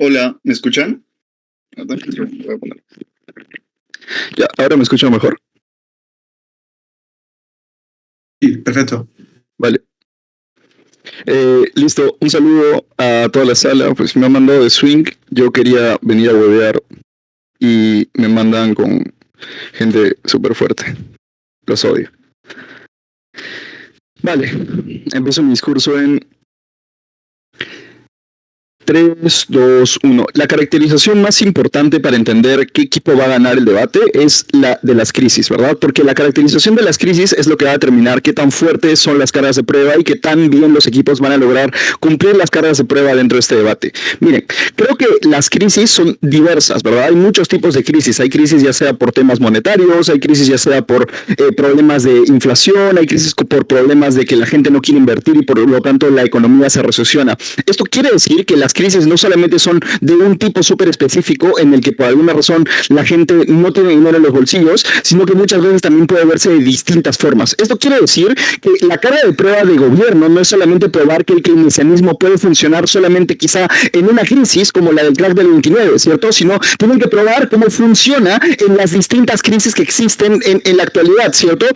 Hola, ¿me escuchan? Ya, ahora me escuchan mejor. Sí, perfecto. Vale. Listo, un saludo a toda la sala. Pues me han mandado de Swing. Yo quería venir a huevear y me mandan con gente súper fuerte. Los odio. Vale, empiezo mi discurso en 3, 2, 1. La caracterización más importante para entender qué equipo va a ganar el debate es la de las crisis, ¿verdad? Porque la caracterización de las crisis es lo que va a determinar qué tan fuertes son las cargas de prueba y qué tan bien los equipos van a lograr cumplir las cargas de prueba dentro de este debate. Miren, creo que las crisis son diversas, ¿verdad? Hay muchos tipos de crisis. Hay crisis ya sea por temas monetarios, hay crisis ya sea por problemas de inflación, hay crisis por problemas de que la gente no quiere invertir y por lo tanto la economía se recesiona. Esto quiere decir que las crisis no solamente son de un tipo súper específico en el que por alguna razón la gente no tiene dinero en los bolsillos, sino que muchas veces también puede verse de distintas formas. Esto quiere decir que la carga de prueba de gobierno no es solamente probar que el keynesianismo puede funcionar solamente quizá en una crisis como la del crack del 29, ¿cierto? Sino tienen que probar cómo funciona en las distintas crisis que existen en la actualidad, ¿cierto?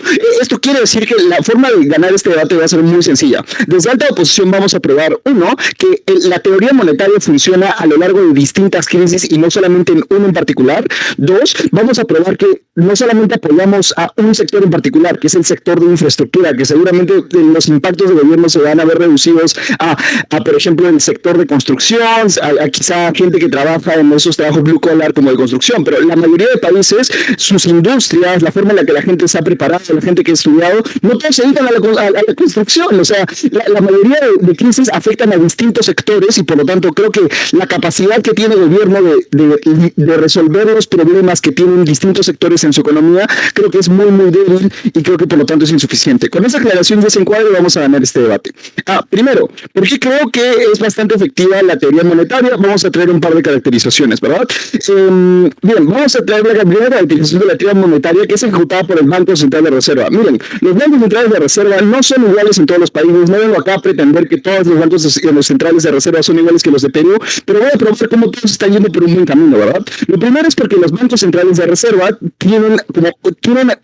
Esto quiere decir que la forma de ganar este debate va a ser muy sencilla. Desde alta oposición vamos a probar, uno, que la teoría monetaria funciona a lo largo de distintas crisis y no solamente en uno en particular. Dos, vamos a probar que no solamente apoyamos a un sector en particular, que es el sector de infraestructura, que seguramente los impactos de gobierno se van a ver reducidos por ejemplo, el sector de construcción, a quizá gente que trabaja en esos trabajos blue collar como de construcción, pero la mayoría de países, sus industrias, la forma en la que la gente se ha preparado, la gente que ha estudiado, no todos se dedican a la construcción, o sea, la mayoría de crisis afectan a distintos sectores y por lo tanto creo que la capacidad que tiene el gobierno de resolver los problemas que tienen distintos sectores en su economía, creo que es muy, muy débil y creo que por lo tanto es insuficiente. Con esa aclaración de ese encuadre vamos a ganar este debate. Primero, ¿por qué creo que es bastante efectiva la teoría monetaria? Vamos a traer un par de caracterizaciones, ¿verdad? Bien, vamos a traer la primera caracterización de la teoría monetaria que es ejecutada por el Banco Central de Reserva. Miren, los bancos centrales de reserva no son iguales en todos los países, no vengo acá a pretender que todos los bancos centrales de reserva son iguales que los de Perú, pero voy a probar cómo todos están yendo por un buen camino, ¿verdad? Lo primero es porque los bancos centrales de reserva tienen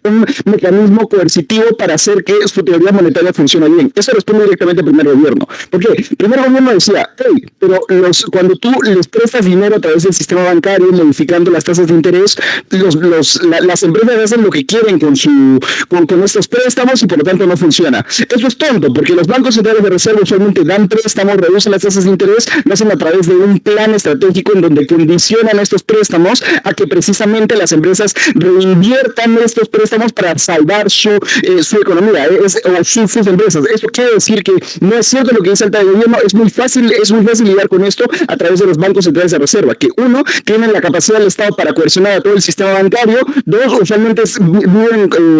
un mecanismo coercitivo para hacer que su teoría monetaria funcione bien. Eso responde directamente al primer gobierno. ¿Por qué? El primer gobierno decía, hey, pero cuando tú les prestas dinero a través del sistema bancario, modificando las tasas de interés, las empresas hacen lo que quieren con estos préstamos y por lo tanto no funciona. Eso es tonto, porque los bancos centrales de reserva usualmente dan préstamos, reducen las tasas de interés, lo hacen a través de un plan estratégico en donde condicionan estos préstamos a que precisamente las empresas reinviertan estos préstamos para salvar su economía o sus empresas. Esto quiere decir que no es cierto lo que dice el gobierno, es muy fácil lidiar con esto a través de los bancos centrales de reserva, que uno, tienen la capacidad del Estado para coercionar a todo el sistema bancario, dos, usualmente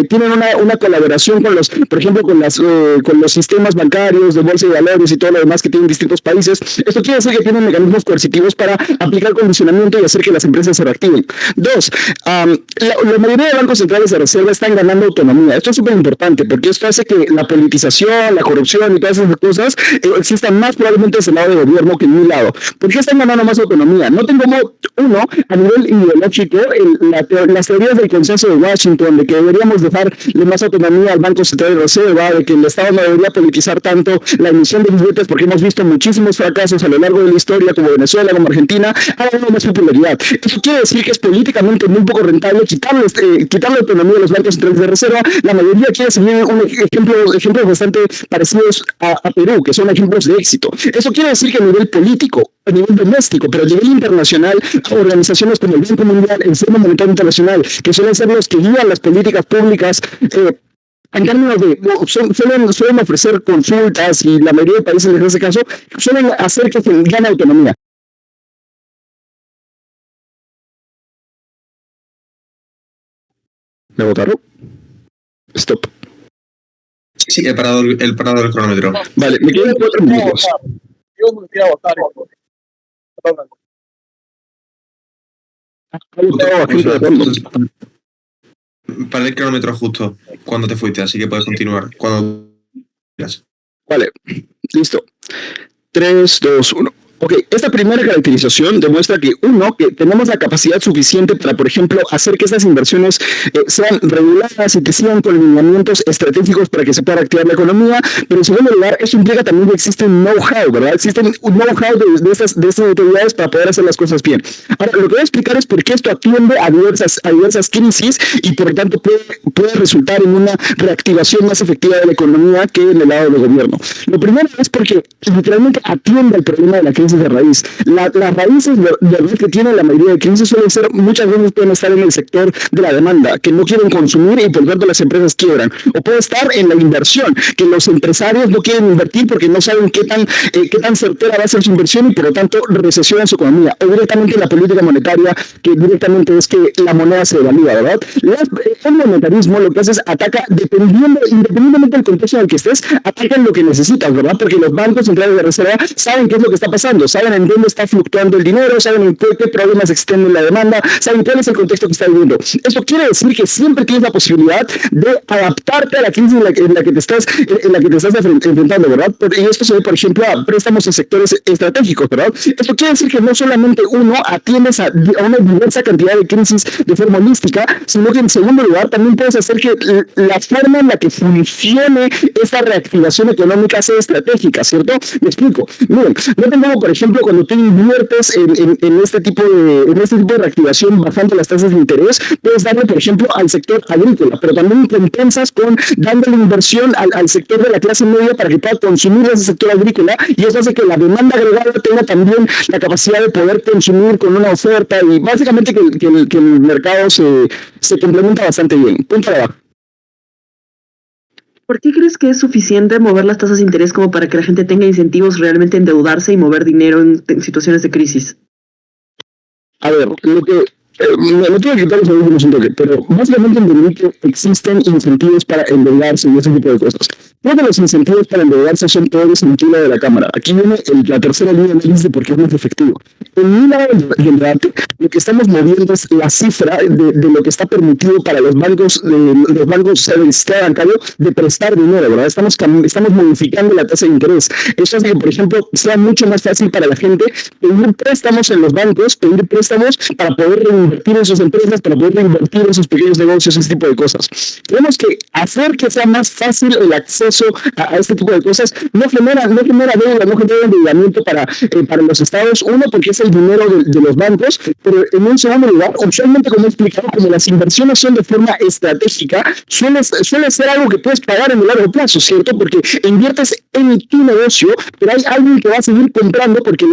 tienen una colaboración con por ejemplo, con los sistemas bancarios de bolsa de valores y todo lo demás que tienen distintos países. Esto quiere decir que tienen mecanismos coercitivos para aplicar condicionamiento y hacer que las empresas se reactiven. Dos, la mayoría de bancos centrales de reserva están ganando autonomía. Esto es súper importante porque esto hace que la politización, la corrupción y todas esas cosas existan más probablemente en el lado del gobierno que en mi lado. ¿Por qué están ganando más autonomía? No tengo uno, a nivel ideológico, las teorías del consenso de Washington, de que deberíamos dejarle más autonomía al Banco Central de Reserva, de que el Estado no debería politizar tanto la emisión de billetes, porque hemos visto muchísimos fracasos a lo largo de la historia, como Venezuela, como Argentina, ha ganado más popularidad. Eso quiere decir que es políticamente muy poco rentable quitarle autonomía a los bancos centrales de reserva. La mayoría quiere seguir ejemplos bastante parecidos a Perú, que son ejemplos de éxito. Eso quiere decir que a nivel político, a nivel doméstico, pero a nivel internacional, organizaciones como el Banco Mundial, el Fondo Monetario Internacional, que suelen ser los que guían las políticas públicas, en términos de, suelen ofrecer consultas y la mayoría de países en ese caso suelen hacer que se gane autonomía. ¿Me votaron? Stop. Sí, he parado el cronómetro. Vale, me quedan 4 minutos. Yo me fui a votar. Para el cronómetro justo cuando te fuiste, así que puedes continuar cuando quieras. Vale, listo. 3, 2, 1. Ok, esta primera caracterización demuestra que, uno, que tenemos la capacidad suficiente para, por ejemplo, hacer que estas inversiones sean reguladas y que sigan con lineamientos estratégicos para que se pueda activar la economía, pero en segundo lugar, eso implica también que existe un know-how, ¿verdad? Existe un know-how de estas autoridades para poder hacer las cosas bien. Ahora, lo que voy a explicar es por qué esto atiende a diversas crisis y, por lo tanto, puede resultar en una reactivación más efectiva de la economía que en el lado del gobierno. Lo primero es porque literalmente atiende al problema de la crisis de raíz. Las raíces de raíz que tiene la mayoría de crisis suelen ser, muchas veces pueden estar en el sector de la demanda, que no quieren consumir y por lo tanto las empresas quiebran. O puede estar en la inversión, que los empresarios no quieren invertir porque no saben qué tan certera va a ser su inversión y por lo tanto recesionan su economía. O directamente la política monetaria, que directamente es que la moneda se devalúa, ¿verdad? El monetarismo lo que hace es ataca, independientemente del contexto en el que estés, atacan lo que necesitas, ¿verdad? Porque los bancos centrales de reserva saben qué es lo que está pasando, saben en dónde está fluctuando el dinero, saben en qué problemas existen en la demanda, saben cuál es el contexto que está viviendo. Eso quiere decir que siempre tienes la posibilidad de adaptarte a la crisis en la que te estás enfrentando, ¿verdad? Y esto se ve, por ejemplo, a préstamos en sectores estratégicos, ¿verdad? Esto quiere decir que no solamente uno atiendes a una diversa cantidad de crisis de forma holística, sino que en segundo lugar también puedes hacer que la forma en la que funcione esta reactivación económica sea estratégica, ¿cierto? Me explico. Miren, no tengo, por ejemplo, cuando tú inviertes en este tipo de reactivación bajando las tasas de interés, puedes darle, por ejemplo, al sector agrícola, pero también compensas con dándole inversión al sector de la clase media para que pueda consumir ese sector agrícola, y eso hace que la demanda agregada tenga también la capacidad de poder consumir con una oferta y básicamente que el mercado se complementa bastante bien. Punto de abajo. ¿Por qué crees que es suficiente mover las tasas de interés como para que la gente tenga incentivos realmente a endeudarse y mover dinero en situaciones de crisis? A ver, lo que no tengo que quitar los audífonos un toque, pero básicamente entendí que existen incentivos para endeudarse y ese tipo de cosas. Creo que los incentivos para endeudarse son todos en la de la cámara. Aquí viene la tercera línea de análisis de por qué es más efectivo. En mi lado del debate, lo que estamos moviendo es la cifra de lo que está permitido para los bancos, del sistema bancario, de prestar dinero, ¿verdad? Estamos modificando la tasa de interés. Eso hace que, por ejemplo, sea mucho más fácil para la gente pedir préstamos en los bancos, pedir préstamos para poder reinvertir en sus empresas, para poder reinvertir en sus pequeños negocios, ese tipo de cosas. Tenemos que hacer que sea más fácil el acceso a este tipo de cosas. No genera deuda, no genera endeudamiento para los estados. Uno, porque es el dinero de los bancos, pero en un segundo lugar, usualmente, como he explicado, como las inversiones son de forma estratégica, suele ser algo que puedes pagar en el largo plazo, ¿cierto? Porque inviertes en tu negocio, pero hay alguien que va a seguir comprando porque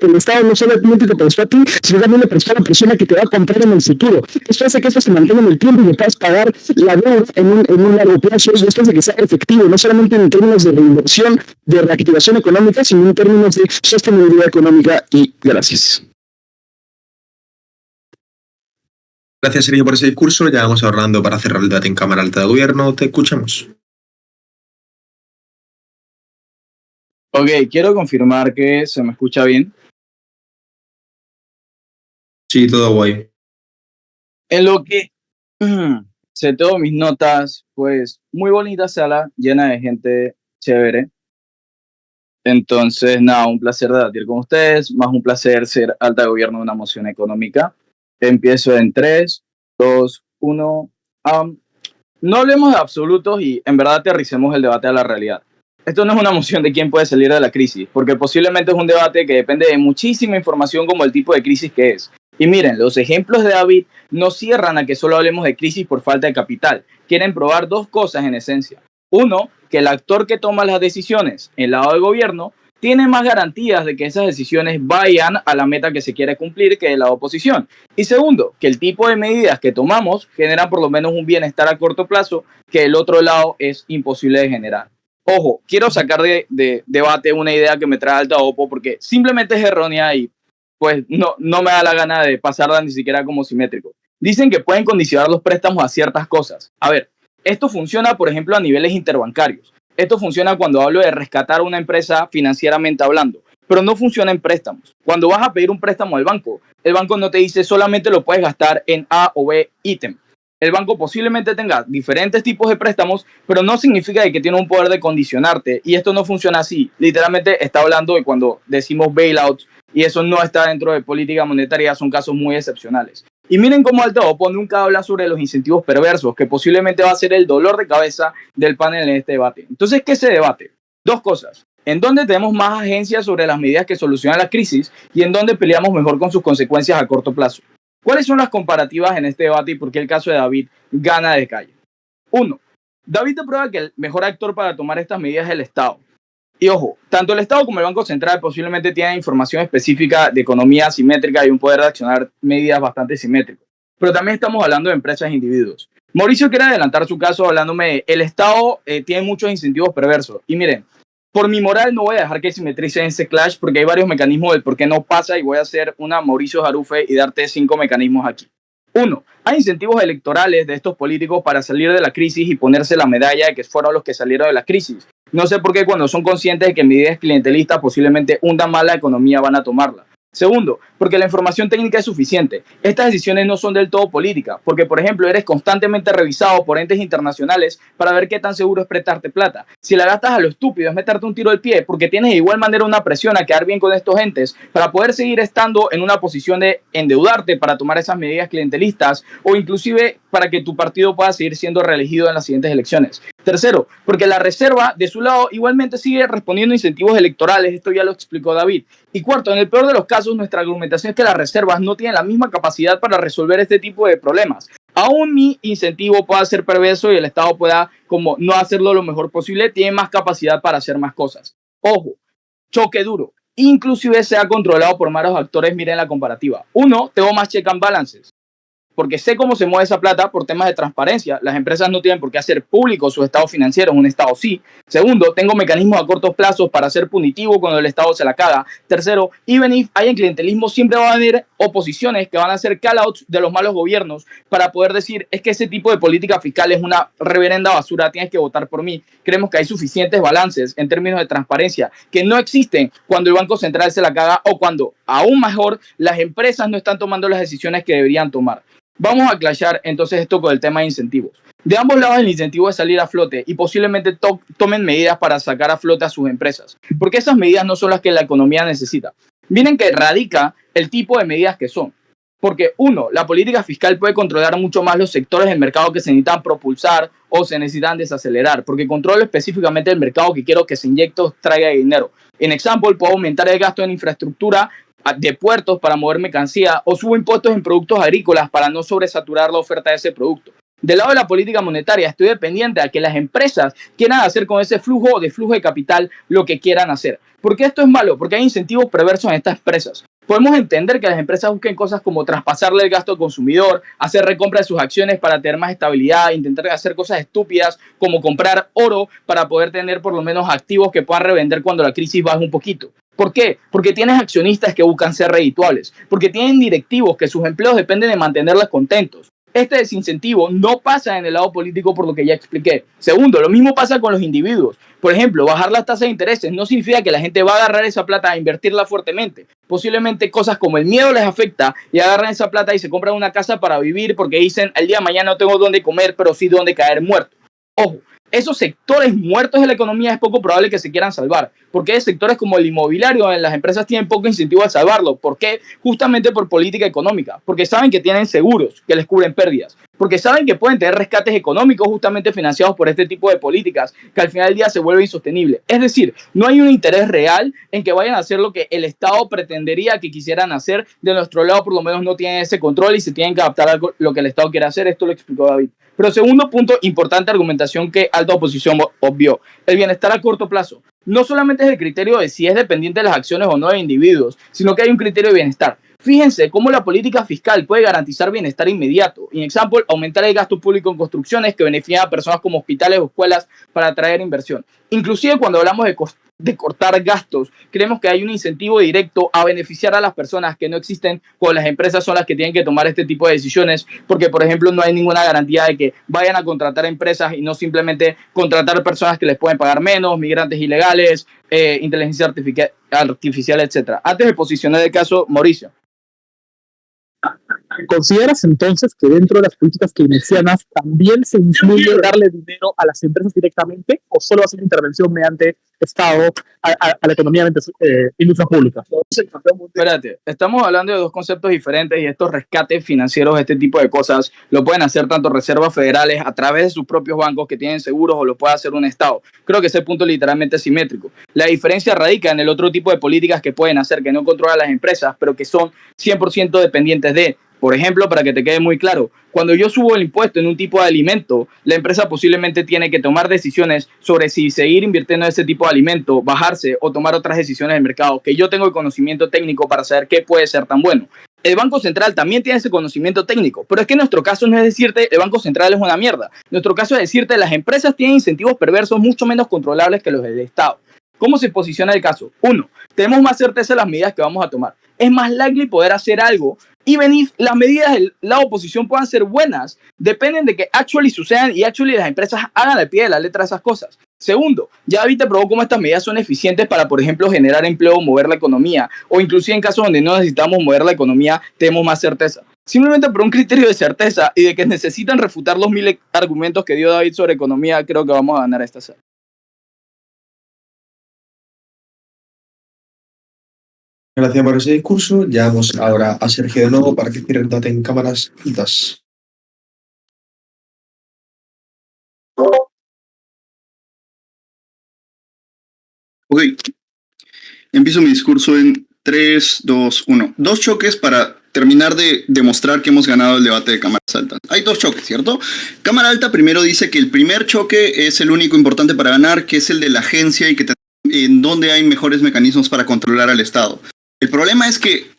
el Estado no solamente te prestó a ti, sino también le prestó a la persona que te va a comprar en el futuro. Esto hace que esto se mantenga en el tiempo y que puedas pagar la deuda en un largo plazo, y esto hace que sea efectivo, no solamente en términos de reinversión, de reactivación económica, sino en términos de sostenibilidad económica. Y gracias. Gracias, Sergio, por ese discurso. Ya vamos ahorrando para cerrar el debate en Cámara Alta de Gobierno. Te escuchamos. Ok, quiero confirmar que se me escucha bien. Sí, todo guay. En lo que seteo mis notas, pues muy bonita sala, llena de gente chévere. Entonces, nada, un placer debatir con ustedes, más un placer ser alta de gobierno de una moción económica. Empiezo en 3, 2, 1. No hablemos de absolutos y en verdad aterricemos el debate a la realidad. Esto no es una moción de quién puede salir de la crisis, porque posiblemente es un debate que depende de muchísima información como el tipo de crisis que es. Y miren, los ejemplos de David no cierran a que solo hablemos de crisis por falta de capital. Quieren probar dos cosas en esencia. Uno, que el actor que toma las decisiones, el lado del gobierno, tiene más garantías de que esas decisiones vayan a la meta que se quiere cumplir que la oposición. Y segundo, que el tipo de medidas que tomamos generan por lo menos un bienestar a corto plazo que el otro lado es imposible de generar. Ojo, quiero sacar de debate una idea que me trae Alta Opo porque simplemente es errónea y pues no me da la gana de pasarla ni siquiera como simétrico. Dicen que pueden condicionar los préstamos a ciertas cosas. A ver, esto funciona, por ejemplo, a niveles interbancarios. Esto funciona cuando hablo de rescatar una empresa financieramente hablando, pero no funciona en préstamos. Cuando vas a pedir un préstamo al banco, el banco no te dice solamente lo puedes gastar en A o B ítem. El banco posiblemente tenga diferentes tipos de préstamos, pero no significa que tiene un poder de condicionarte. Y esto no funciona así. Literalmente está hablando de cuando decimos bailouts, y eso no está dentro de política monetaria, son casos muy excepcionales. Y miren cómo Alto Opo nunca habla sobre los incentivos perversos, que posiblemente va a ser el dolor de cabeza del panel en este debate. Entonces, ¿qué se debate? Dos cosas. En dónde tenemos más agencias sobre las medidas que solucionan la crisis y en dónde peleamos mejor con sus consecuencias a corto plazo. ¿Cuáles son las comparativas en este debate y por qué el caso de David gana de calle? 1. David prueba que el mejor actor para tomar estas medidas es el Estado. Y ojo, tanto el Estado como el Banco Central posiblemente tienen información específica de economía simétrica y un poder de accionar medidas bastante simétricas. Pero también estamos hablando de empresas e individuos. Mauricio quiere adelantar su caso hablándome de el Estado tiene muchos incentivos perversos. Y miren, por mi moral no voy a dejar que simetrice en ese clash porque hay varios mecanismos del por qué no pasa y voy a hacer una Mauricio Jarufe y darte 5 mecanismos aquí. 1. Hay incentivos electorales de estos políticos para salir de la crisis y ponerse la medalla de que fueron los que salieron de la crisis. No sé por qué cuando son conscientes de que medidas clientelistas posiblemente hundan más la economía van a tomarla. Segundo, porque la información técnica es suficiente. Estas decisiones no son del todo políticas, porque por ejemplo eres constantemente revisado por entes internacionales para ver qué tan seguro es prestarte plata. Si la gastas a lo estúpido es meterte un tiro al pie, porque tienes de igual manera una presión a quedar bien con estos entes para poder seguir estando en una posición de endeudarte para tomar esas medidas clientelistas o inclusive para que tu partido pueda seguir siendo reelegido en las siguientes elecciones. Tercero, porque la reserva de su lado igualmente sigue respondiendo a incentivos electorales, esto ya lo explicó David. Y cuarto, en el peor de los casos, nuestra argumentación es que las reservas no tienen la misma capacidad para resolver este tipo de problemas. Aún mi incentivo pueda ser perverso y el Estado pueda como no hacerlo lo mejor posible, tiene más capacidad para hacer más cosas. Ojo, choque duro. Inclusive sea controlado por malos actores, miren la comparativa. 1, tengo más check and balances, porque sé cómo se mueve esa plata por temas de transparencia. Las empresas no tienen por qué hacer públicos sus estados financieros, un Estado sí. Segundo, tengo mecanismos a cortos plazos para ser punitivo cuando el Estado se la caga. Tercero, even if hay en clientelismo, siempre van a haber oposiciones que van a hacer call-outs de los malos gobiernos para poder decir, es que ese tipo de política fiscal es una reverenda basura, tienes que votar por mí. Creemos que hay suficientes balances en términos de transparencia que no existen cuando el Banco Central se la caga o cuando, aún mejor, las empresas no están tomando las decisiones que deberían tomar. Vamos a clashar entonces esto con el tema de incentivos. De ambos lados el incentivo es salir a flote y posiblemente tomen medidas para sacar a flote a sus empresas, porque esas medidas no son las que la economía necesita. Miren que radica el tipo de medidas que son. Porque 1, la política fiscal puede controlar mucho más los sectores del mercado que se necesitan propulsar o se necesitan desacelerar, porque controlo específicamente el mercado que quiero que se inyecte o traiga dinero. En example, puedo aumentar el gasto en infraestructura de puertos para mover mercancía o subo impuestos en productos agrícolas para no sobresaturar la oferta de ese producto. Del lado de la política monetaria, estoy dependiente a que las empresas quieran hacer con ese flujo de capital lo que quieran hacer. ¿Por qué esto es malo? Porque hay incentivos perversos en estas empresas. Podemos entender que las empresas busquen cosas como traspasarle el gasto al consumidor, hacer recompra de sus acciones para tener más estabilidad, intentar hacer cosas estúpidas como comprar oro para poder tener por lo menos activos que puedan revender cuando la crisis baje un poquito. ¿Por qué? Porque tienes accionistas que buscan ser redituables, porque tienen directivos que sus empleos dependen de mantenerlos contentos. Este desincentivo no pasa en el lado político por lo que ya expliqué. Segundo, lo mismo pasa con los individuos. Por ejemplo, bajar las tasas de intereses no significa que la gente va a agarrar esa plata a invertirla fuertemente. Posiblemente cosas como el miedo les afecta y agarran esa plata y se compran una casa para vivir porque dicen, el día de mañana no tengo dónde comer, pero sí dónde caer muerto. Ojo, esos sectores muertos de la economía es poco probable que se quieran salvar, porque hay sectores como el inmobiliario, las empresas tienen poco incentivo a salvarlo. ¿Por qué? Justamente por política económica, porque saben que tienen seguros que les cubren pérdidas, porque saben que pueden tener rescates económicos justamente financiados por este tipo de políticas, que al final del día se vuelve insostenible. Es decir, no hay un interés real en que vayan a hacer lo que el Estado pretendería que quisieran hacer. De nuestro lado, por lo menos, no tienen ese control y se tienen que adaptar a lo que el Estado quiere hacer. Esto lo explicó David. Pero segundo punto, importante argumentación que alta oposición obvió, el bienestar a corto plazo. No solamente es el criterio de si es dependiente de las acciones o no de individuos, sino que hay un criterio de bienestar. Fíjense cómo la política fiscal puede garantizar bienestar inmediato. En example, aumentar el gasto público en construcciones que benefician a personas como hospitales o escuelas para atraer inversión. Inclusive cuando hablamos de cortar gastos, creemos que hay un incentivo directo a beneficiar a las personas que no existen cuando las empresas son las que tienen que tomar este tipo de decisiones, porque por ejemplo no hay ninguna garantía de que vayan a contratar empresas y no simplemente contratar personas que les pueden pagar menos, migrantes ilegales, inteligencia artificial, etc. Antes de posicionar el caso, Mauricio. ¿Consideras entonces que dentro de las políticas keynesianas también se incluye darle dinero a las empresas directamente o solo va a ser intervención mediante Estado a la economía mediante industria pública? Espérate, estamos hablando de dos conceptos diferentes y estos rescates financieros, este tipo de cosas, lo pueden hacer tanto reservas federales a través de sus propios bancos que tienen seguros o lo puede hacer un Estado. Creo que ese punto es literalmente simétrico. La diferencia radica en el otro tipo de políticas que pueden hacer, que no controlan las empresas, pero que son 100% dependientes de. Por ejemplo, para que te quede muy claro, cuando yo subo el impuesto en un tipo de alimento, la empresa posiblemente tiene que tomar decisiones sobre si seguir invirtiendo en ese tipo de alimento, bajarse o tomar otras decisiones del mercado, que yo tengo el conocimiento técnico para saber qué puede ser tan bueno. El Banco Central también tiene ese conocimiento técnico, pero es que en nuestro caso no es decirte el Banco Central es una mierda. En nuestro caso es decirte las empresas tienen incentivos perversos mucho menos controlables que los del Estado. ¿Cómo se posiciona el caso? 1. Tenemos más certeza de las medidas que vamos a tomar. Es más likely poder hacer algo y venir, las medidas de la oposición puedan ser buenas, dependen de que actually sucedan y actually las empresas hagan al pie de la letra esas cosas. Segundo, ya David te probó cómo estas medidas son eficientes para, por ejemplo, generar empleo o mover la economía, o inclusive en casos donde no necesitamos mover la economía, tenemos más certeza. Simplemente por un criterio de certeza y de que necesitan refutar los 1000 argumentos que dio David sobre economía, creo que vamos a ganar esta serie. Gracias por ese discurso. Llamamos ahora a Sergio de nuevo para que cierre el debate en cámaras juntas. Ok, empiezo mi discurso en 3, 2, 1. Dos choques para terminar de demostrar que hemos ganado el debate de cámaras altas. Hay dos choques, ¿cierto? Cámara alta primero dice que el primer choque es el único importante para ganar, que es el de la agencia y que en donde hay mejores mecanismos para controlar al Estado. El problema es que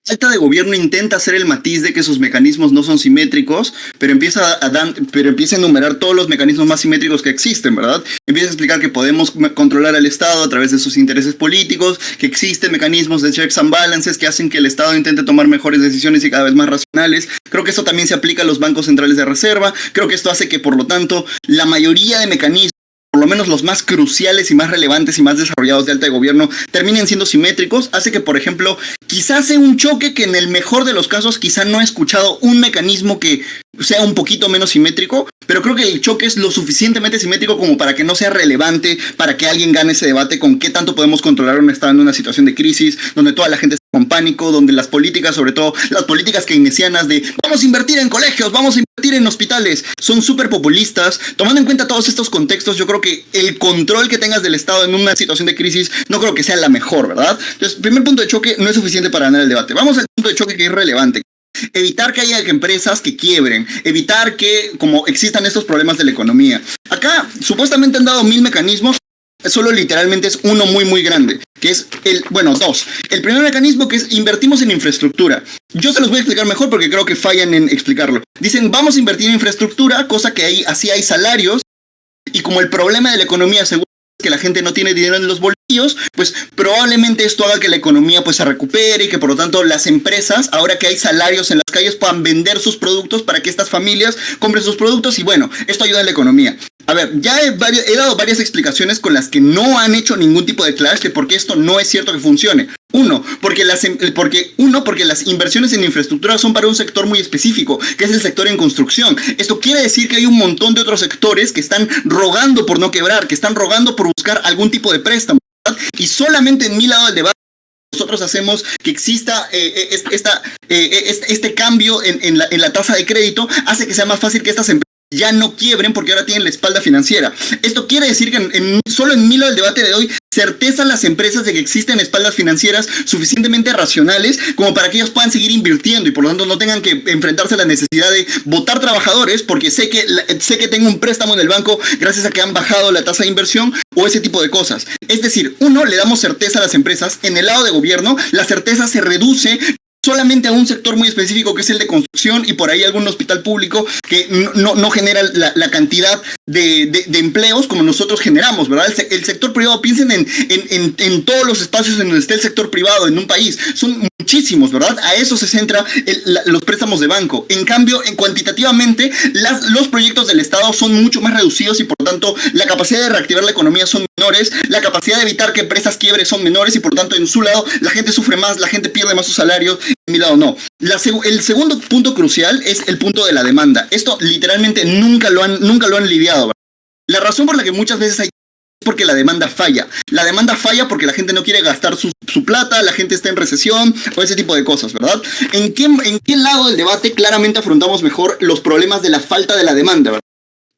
Alta de Gobierno intenta hacer el matiz de que sus mecanismos no son simétricos, pero empieza a enumerar todos los mecanismos más simétricos que existen, ¿verdad? Empieza a explicar que podemos controlar al Estado a través de sus intereses políticos, que existen mecanismos de checks and balances que hacen que el Estado intente tomar mejores decisiones y cada vez más racionales. Creo que esto también se aplica a los bancos centrales de reserva. Creo que esto hace que, por lo tanto, la mayoría de mecanismos, por lo menos los más cruciales y más relevantes y más desarrollados de Alta de Gobierno, terminen siendo simétricos. Hace que, por ejemplo, quizás sea un choque que en el mejor de los casos quizá no he escuchado un mecanismo que sea un poquito menos simétrico, pero creo que el choque es lo suficientemente simétrico como para que no sea relevante, para que alguien gane ese debate con qué tanto podemos controlar un Estado en una situación de crisis, donde toda la gente está con pánico, donde las políticas, sobre todo las políticas keynesianas de vamos a invertir en colegios, vamos a invertir en hospitales, son súper populistas. Tomando en cuenta todos estos contextos, yo creo que el control que tengas del Estado en una situación de crisis no creo que sea la mejor, ¿verdad? Entonces, primer punto de choque no es suficiente para ganar el debate. Vamos al punto de choque que es relevante. Evitar que haya empresas que quiebren, evitar que como existan estos problemas de la economía. Acá supuestamente han dado 1000 mecanismos, solo literalmente es uno muy muy grande, que es dos. El primer mecanismo, que es invertimos en infraestructura. Yo se los voy a explicar mejor porque creo que fallan en explicarlo. Dicen vamos a invertir en infraestructura, cosa que ahí así hay salarios, y como el problema de la economía según que la gente no tiene dinero en los bolsillos, pues probablemente esto haga que la economía pues se recupere y que por lo tanto las empresas, ahora que hay salarios en las calles, puedan vender sus productos para que estas familias compren sus productos y bueno, esto ayuda a la economía. A ver, ya he dado varias explicaciones con las que no han hecho ningún tipo de clash de por qué esto no es cierto que funcione. Porque las inversiones en infraestructura son para un sector muy específico, que es el sector en construcción. Esto quiere decir que hay un montón de otros sectores que están rogando por no quebrar, que están rogando por buscar algún tipo de préstamo, ¿verdad? Y solamente en mi lado del debate nosotros hacemos que exista este cambio en la tasa de crédito, hace que sea más fácil que estas empresas ya no quiebren porque ahora tienen la espalda financiera. Esto quiere decir que solo en mi lado del debate de hoy certeza a las empresas de que existen espaldas financieras suficientemente racionales como para que ellos puedan seguir invirtiendo y por lo tanto no tengan que enfrentarse a la necesidad de botar trabajadores porque sé que tengo un préstamo en el banco gracias a que han bajado la tasa de inversión o ese tipo de cosas. Es decir, le damos certeza a las empresas. En el lado de gobierno, la certeza se reduce solamente a un sector muy específico que es el de construcción y por ahí algún hospital público que no genera la cantidad de empleos como nosotros generamos, ¿verdad? El sector privado, piensen en todos los espacios en donde esté el sector privado en un país, son muchísimos, ¿verdad? A eso se centra los préstamos de banco. En cambio, cuantitativamente, los proyectos del Estado son mucho más reducidos y por lo tanto la capacidad de reactivar la economía son menores, la capacidad de evitar que empresas quiebres son menores y por lo tanto en su lado la gente sufre más, la gente pierde más sus salarios, en mi lado no. El segundo punto crucial es el punto de la demanda. Esto literalmente nunca lo han lidiado, ¿verdad? La razón por la que muchas veces hay porque la demanda falla. La demanda falla porque la gente no quiere gastar su plata, la gente está en recesión o ese tipo de cosas, ¿verdad? ¿En qué lado del debate claramente afrontamos mejor los problemas de la falta de la demanda, ¿verdad?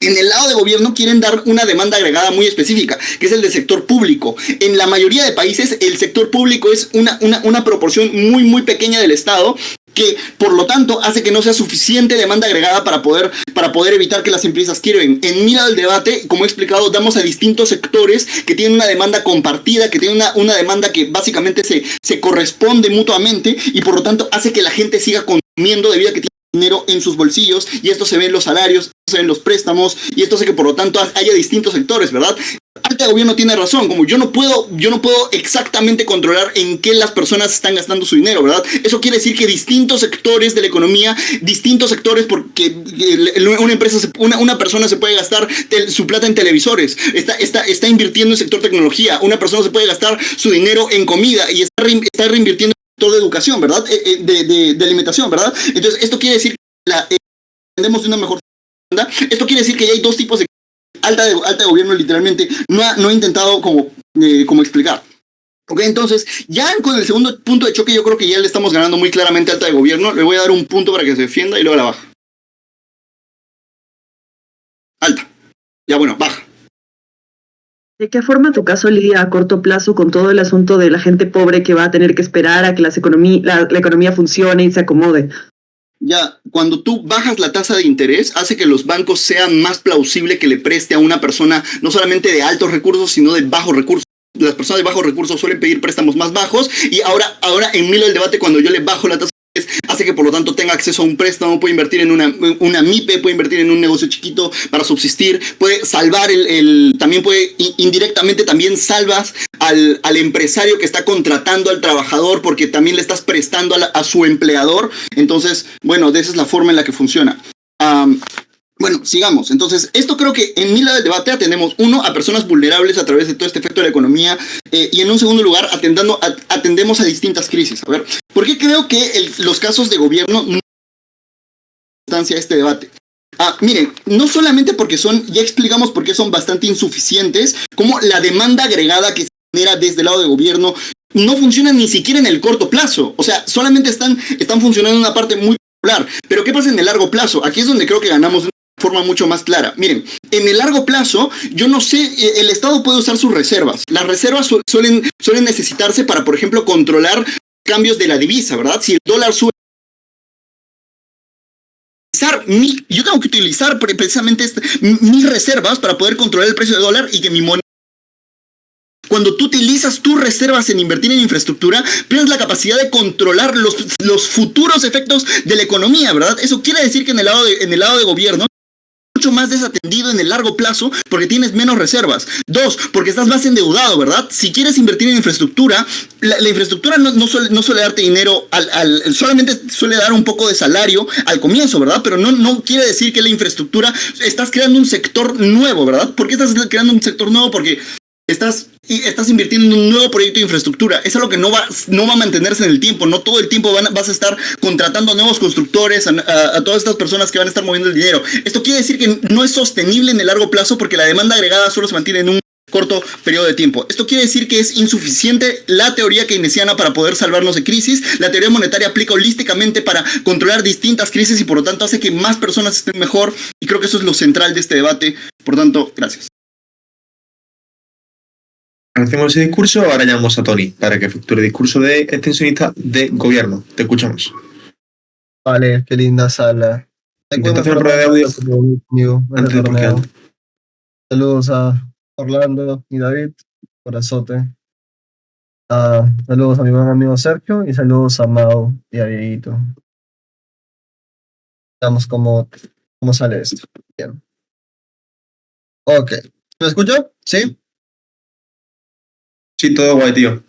En el lado de gobierno quieren dar una demanda agregada muy específica, que es el del sector público. En la mayoría de países el sector público es una proporción muy, muy pequeña del Estado, que por lo tanto hace que no sea suficiente demanda agregada para poder evitar que las empresas quiebren. En mi lado del debate, como he explicado, damos a distintos sectores que tienen una demanda compartida, que tienen una demanda que básicamente se corresponde mutuamente y por lo tanto hace que la gente siga consumiendo debido a que tiene dinero en sus bolsillos y esto se ve en los salarios, se ve en los préstamos y esto hace que por lo tanto haya distintos sectores, ¿verdad? Alta de gobierno tiene razón, como yo no puedo exactamente controlar en qué las personas están gastando su dinero, ¿verdad? Eso quiere decir que distintos sectores de la economía, porque una persona se puede gastar su plata en televisores, está invirtiendo en sector tecnología, una persona se puede gastar su dinero en comida y está reinvirtiendo en sector de educación, ¿verdad? De alimentación, ¿verdad? Entonces, esto quiere decir que tenemos una mejor demanda. Esto quiere decir que ya hay dos tipos de alta de gobierno literalmente no ha intentado como explicar. Ok, entonces, ya con el segundo punto de choque yo creo que ya le estamos ganando muy claramente a alta de gobierno. Le voy a dar un punto para que se defienda y luego la baja. Alta. Ya bueno, baja. ¿De qué forma tu caso lidia a corto plazo con todo el asunto de la gente pobre que va a tener que esperar a que la economía funcione y se acomode? Ya, cuando tú bajas la tasa de interés, hace que los bancos sean más plausible que le preste a una persona no solamente de altos recursos, sino de bajos recursos. Las personas de bajos recursos suelen pedir préstamos más bajos y ahora en medio del debate, cuando yo le bajo la tasa de interés, hace que por lo tanto tenga acceso a un préstamo, puede invertir en una MIPE, puede invertir en un negocio chiquito para subsistir, puede salvar también puede indirectamente también salvas al empresario que está contratando al trabajador porque también le estás prestando a su empleador. Entonces, bueno, de esa es la forma en la que funciona. Bueno, sigamos. Entonces, esto creo que en mi lado del debate atendemos, uno, a personas vulnerables a través de todo este efecto de la economía y en un segundo lugar atendemos a distintas crisis. A ver, ¿por qué creo que los casos de gobierno no instancia este debate? Miren, no solamente porque ya explicamos por qué son bastante insuficientes, como la demanda agregada que se genera desde el lado de gobierno no funciona ni siquiera en el corto plazo. O sea, solamente están funcionando en una parte muy popular. Pero ¿qué pasa en el largo plazo? Aquí es donde creo que ganamos de una forma mucho más clara. Miren, en el largo plazo, yo no sé, el Estado puede usar sus reservas. Las reservas suelen necesitarse para, por ejemplo, controlar cambios de la divisa, ¿verdad? Si el dólar sube, yo tengo que utilizar precisamente mis reservas para poder controlar el precio del dólar y que mi moneda. Cuando tú utilizas tus reservas en invertir en infraestructura, pierdes la capacidad de controlar los futuros efectos de la economía, ¿verdad? Eso quiere decir que en el lado de gobierno mucho más desatendido en el largo plazo porque tienes menos reservas. Dos, porque estás más endeudado, ¿verdad? Si quieres invertir en infraestructura, la infraestructura no suele darte dinero, solamente suele dar un poco de salario al comienzo, ¿verdad? Pero no quiere decir que la infraestructura, estás creando un sector nuevo, ¿verdad? ¿Por qué estás creando un sector nuevo? Porque estás invirtiendo en un nuevo proyecto de infraestructura. Es algo que no va a mantenerse en el tiempo. No todo el tiempo vas a estar contratando a nuevos constructores, a todas estas personas que van a estar moviendo el dinero. Esto quiere decir que no es sostenible en el largo plazo porque la demanda agregada solo se mantiene en un corto periodo de tiempo. Esto quiere decir que es insuficiente la teoría keynesiana para poder salvarnos de crisis. La teoría monetaria aplica holísticamente para controlar distintas crisis y por lo tanto hace que más personas estén mejor. Y creo que eso es lo central de este debate. Por tanto, gracias. Hacemos ese discurso, ahora llamamos a Tony para que efectúe el discurso de extensionista de gobierno. Te escuchamos. Vale, qué linda sala. Intenta hacer una prueba de audio antes de torneo. Saludos a Orlando y David, corazote. Saludos a mi buen amigo Sergio y saludos a Mau y a Dieguito. Veamos cómo sale esto. Bien. Ok. ¿Me escucho? ¿Sí? Sí, todo guay, tío.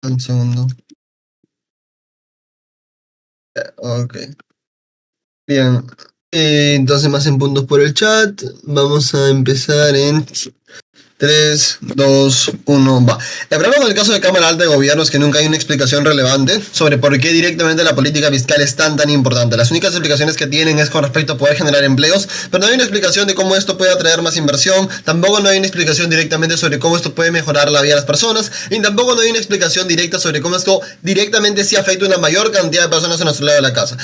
Un segundo. Ok. Bien. Entonces más en puntos por el chat. Vamos a empezar en 3, 2, 1, va. El problema con el caso de Cámara Alta de Gobierno es que nunca hay una explicación relevante sobre por qué directamente la política fiscal es tan importante. Las únicas explicaciones que tienen es con respecto a poder generar empleos, pero no hay una explicación de cómo esto puede atraer más inversión, tampoco no hay una explicación directamente sobre cómo esto puede mejorar la vida de las personas, y tampoco no hay una explicación directa sobre cómo esto directamente sí afecta a una mayor cantidad de personas en nuestro lado de la casa.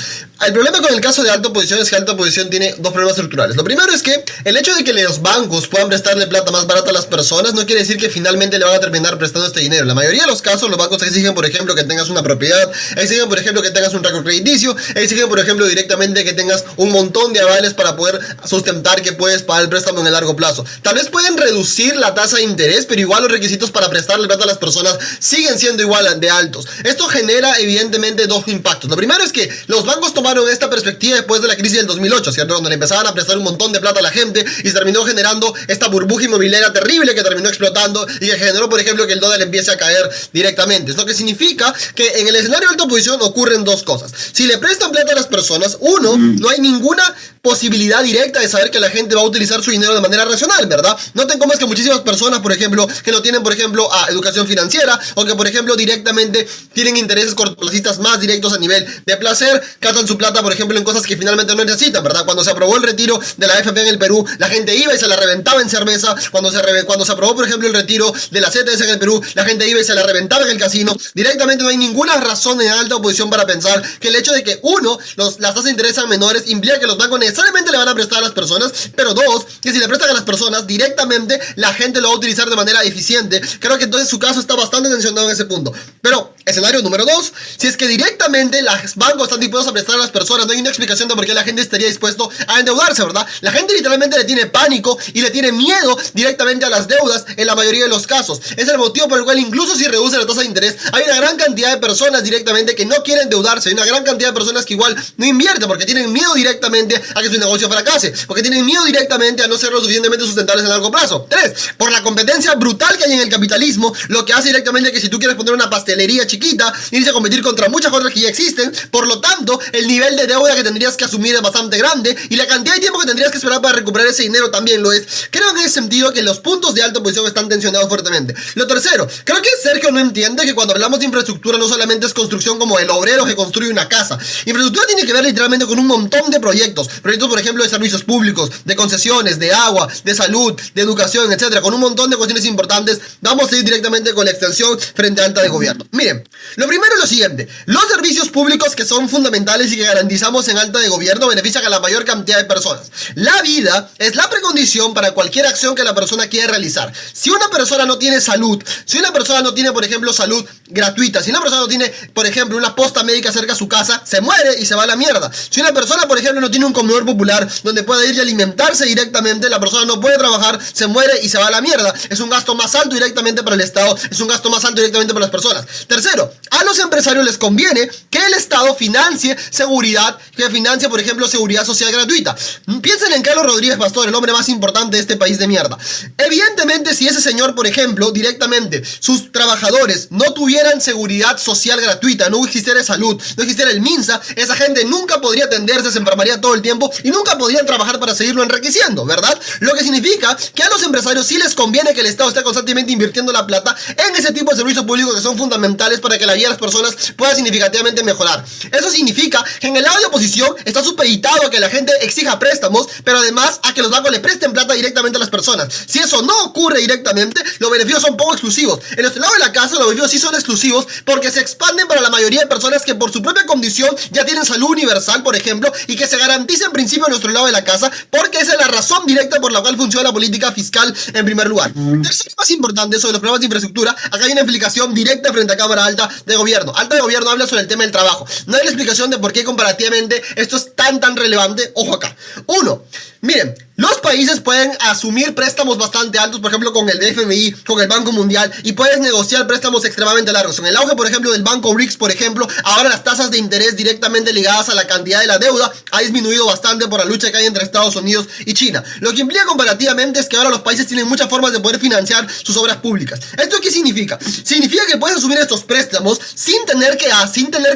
El problema con el caso de alta oposición es que alta oposición tiene dos problemas estructurales. Lo primero es que el hecho de que los bancos puedan prestarle plata más barata a las personas no quiere decir que finalmente le van a terminar prestando este dinero. En la mayoría de los casos los bancos exigen, por ejemplo, que tengas una propiedad, exigen, por ejemplo, que tengas un récord crediticio, exigen, por ejemplo, directamente que tengas un montón de avales para poder sustentar que puedes pagar el préstamo en el largo plazo. Tal vez pueden reducir la tasa de interés, pero igual los requisitos para prestarle plata a las personas siguen siendo igual de altos. Esto genera evidentemente dos impactos. Lo primero es que los bancos tomaron esta perspectiva después de la crisis del 2008, ¿cierto? Donde le empezaban a prestar un montón de plata a la gente y se terminó generando esta burbuja inmobiliaria terrible que terminó explotando y que generó, por ejemplo, que el dólar empiece a caer directamente. Esto que significa que en el escenario de alta oposición ocurren dos cosas. Si le prestan plata a las personas, uno, no hay ninguna posibilidad directa de saber que la gente va a utilizar su dinero de manera racional, ¿verdad? Noten cómo es que muchísimas personas, por ejemplo, que no tienen, por ejemplo, a educación financiera o que, por ejemplo, directamente tienen intereses cortoplacistas más directos a nivel de placer, gastan su plata, por ejemplo, en cosas que finalmente no necesitan, ¿verdad? Cuando se aprobó el retiro de la AFP en el Perú, la gente iba y se la reventaba en cerveza. Cuando se aprobó, por ejemplo, el retiro de la CTS en el Perú, la gente iba y se la reventaba en el casino. Directamente no hay ninguna razón en alta oposición para pensar que el hecho de que, uno, las tasas de interés sean menores implica que los bancos necesariamente le van a prestar a las personas, pero dos, que si le prestan a las personas directamente la gente lo va a utilizar de manera eficiente. Creo que entonces su caso está bastante tensionado en ese punto. Pero, escenario número dos, si es que directamente los bancos están dispuestos a prestar a las personas, no hay una explicación de por qué la gente estaría dispuesto a endeudarse, ¿verdad? La gente literalmente le tiene pánico y le tiene miedo directamente a las deudas en la mayoría de los casos. Es el motivo por el cual incluso si reduce la tasa de interés, hay una gran cantidad de personas directamente que no quieren endeudarse, hay una gran cantidad de personas que igual no invierten porque tienen miedo directamente a que su negocio fracase, porque tienen miedo directamente a no ser lo suficientemente sustentables a largo plazo. 3. Por la competencia brutal que hay en el capitalismo, lo que hace directamente que si tú quieres poner una pastelería chiquita, irse a competir contra muchas otras que ya existen, por lo tanto, el nivel de deuda que tendrías que asumir es bastante grande y la cantidad de tiempo que tendrías que esperar para recuperar ese dinero también lo es. Creo en ese sentido que los puntos de alta oposición están tensionados fuertemente. Lo tercero, creo que Sergio no entiende que cuando hablamos de infraestructura no solamente es construcción como el obrero que construye una casa. Infraestructura tiene que ver literalmente con un montón de proyectos, por ejemplo de servicios públicos, de concesiones, de agua, de salud, de educación, etcétera, con un montón de cuestiones importantes. Vamos a ir directamente con la extensión frente a alta de gobierno. Miren, lo primero es lo siguiente, los servicios públicos que son fundamentales y que garantizamos en alta de gobierno benefician a la mayor cantidad de personas. La vida es la precondición para cualquier acción que la persona quiere realizar. Si una persona no tiene salud, si una persona no tiene, por ejemplo, salud gratuita, si una persona no tiene, por ejemplo, una posta médica cerca a su casa, se muere y se va a la mierda. Si una persona, por ejemplo, no tiene un comedor popular donde pueda ir y alimentarse directamente, la persona no puede trabajar, se muere y se va a la mierda. Es un gasto más alto directamente para el Estado, es un gasto más alto directamente para las personas. Tercero, a los empresarios les conviene que el Estado financie seguridad, que financie, por ejemplo, seguridad social gratuita. Piensen en Carlos Rodríguez Pastor, el hombre más importante de este país de mierda. Evidentemente, si ese señor, por ejemplo, directamente sus trabajadores no tuvieran seguridad social gratuita, no existiera salud, no existiera el MINSA, esa gente nunca podría atenderse, se enfermaría todo el tiempo y nunca podrían trabajar para seguirlo enriqueciendo, ¿verdad? Lo que significa que a los empresarios sí les conviene que el Estado esté constantemente invirtiendo la plata en ese tipo de servicios públicos que son fundamentales para que la vida de las personas pueda significativamente mejorar. Eso significa que en el lado de oposición está supeditado a que la gente exija préstamos, pero además a que los bancos le presten plata directamente a las personas. Si eso no ocurre directamente, los beneficios son poco exclusivos. En nuestro lado de la casa, los beneficios sí son exclusivos porque se expanden para la mayoría de personas que por su propia condición ya tienen salud universal, por ejemplo, y que se garantiza en principio en nuestro lado de la casa, porque esa es la razón directa por la cual funciona la política fiscal en primer lugar. Tercero, más importante, sobre los problemas de infraestructura, acá hay una explicación directa frente a Cámara Alta de Gobierno. Alta de Gobierno habla sobre el tema del trabajo. No hay la explicación de por qué comparativamente esto es tan relevante. Ojo acá. 1. Miren, los países pueden asumir préstamos bastante altos, por ejemplo, con el FMI, con el Banco Mundial, y puedes negociar préstamos extremadamente largos. En el auge, por ejemplo, del Banco BRICS, por ejemplo, ahora las tasas de interés directamente ligadas a la cantidad de la deuda ha disminuido bastante por la lucha que hay entre Estados Unidos y China. Lo que implica comparativamente es que ahora los países tienen muchas formas de poder financiar sus obras públicas. ¿Esto qué significa? Significa que puedes asumir estos préstamos sin tener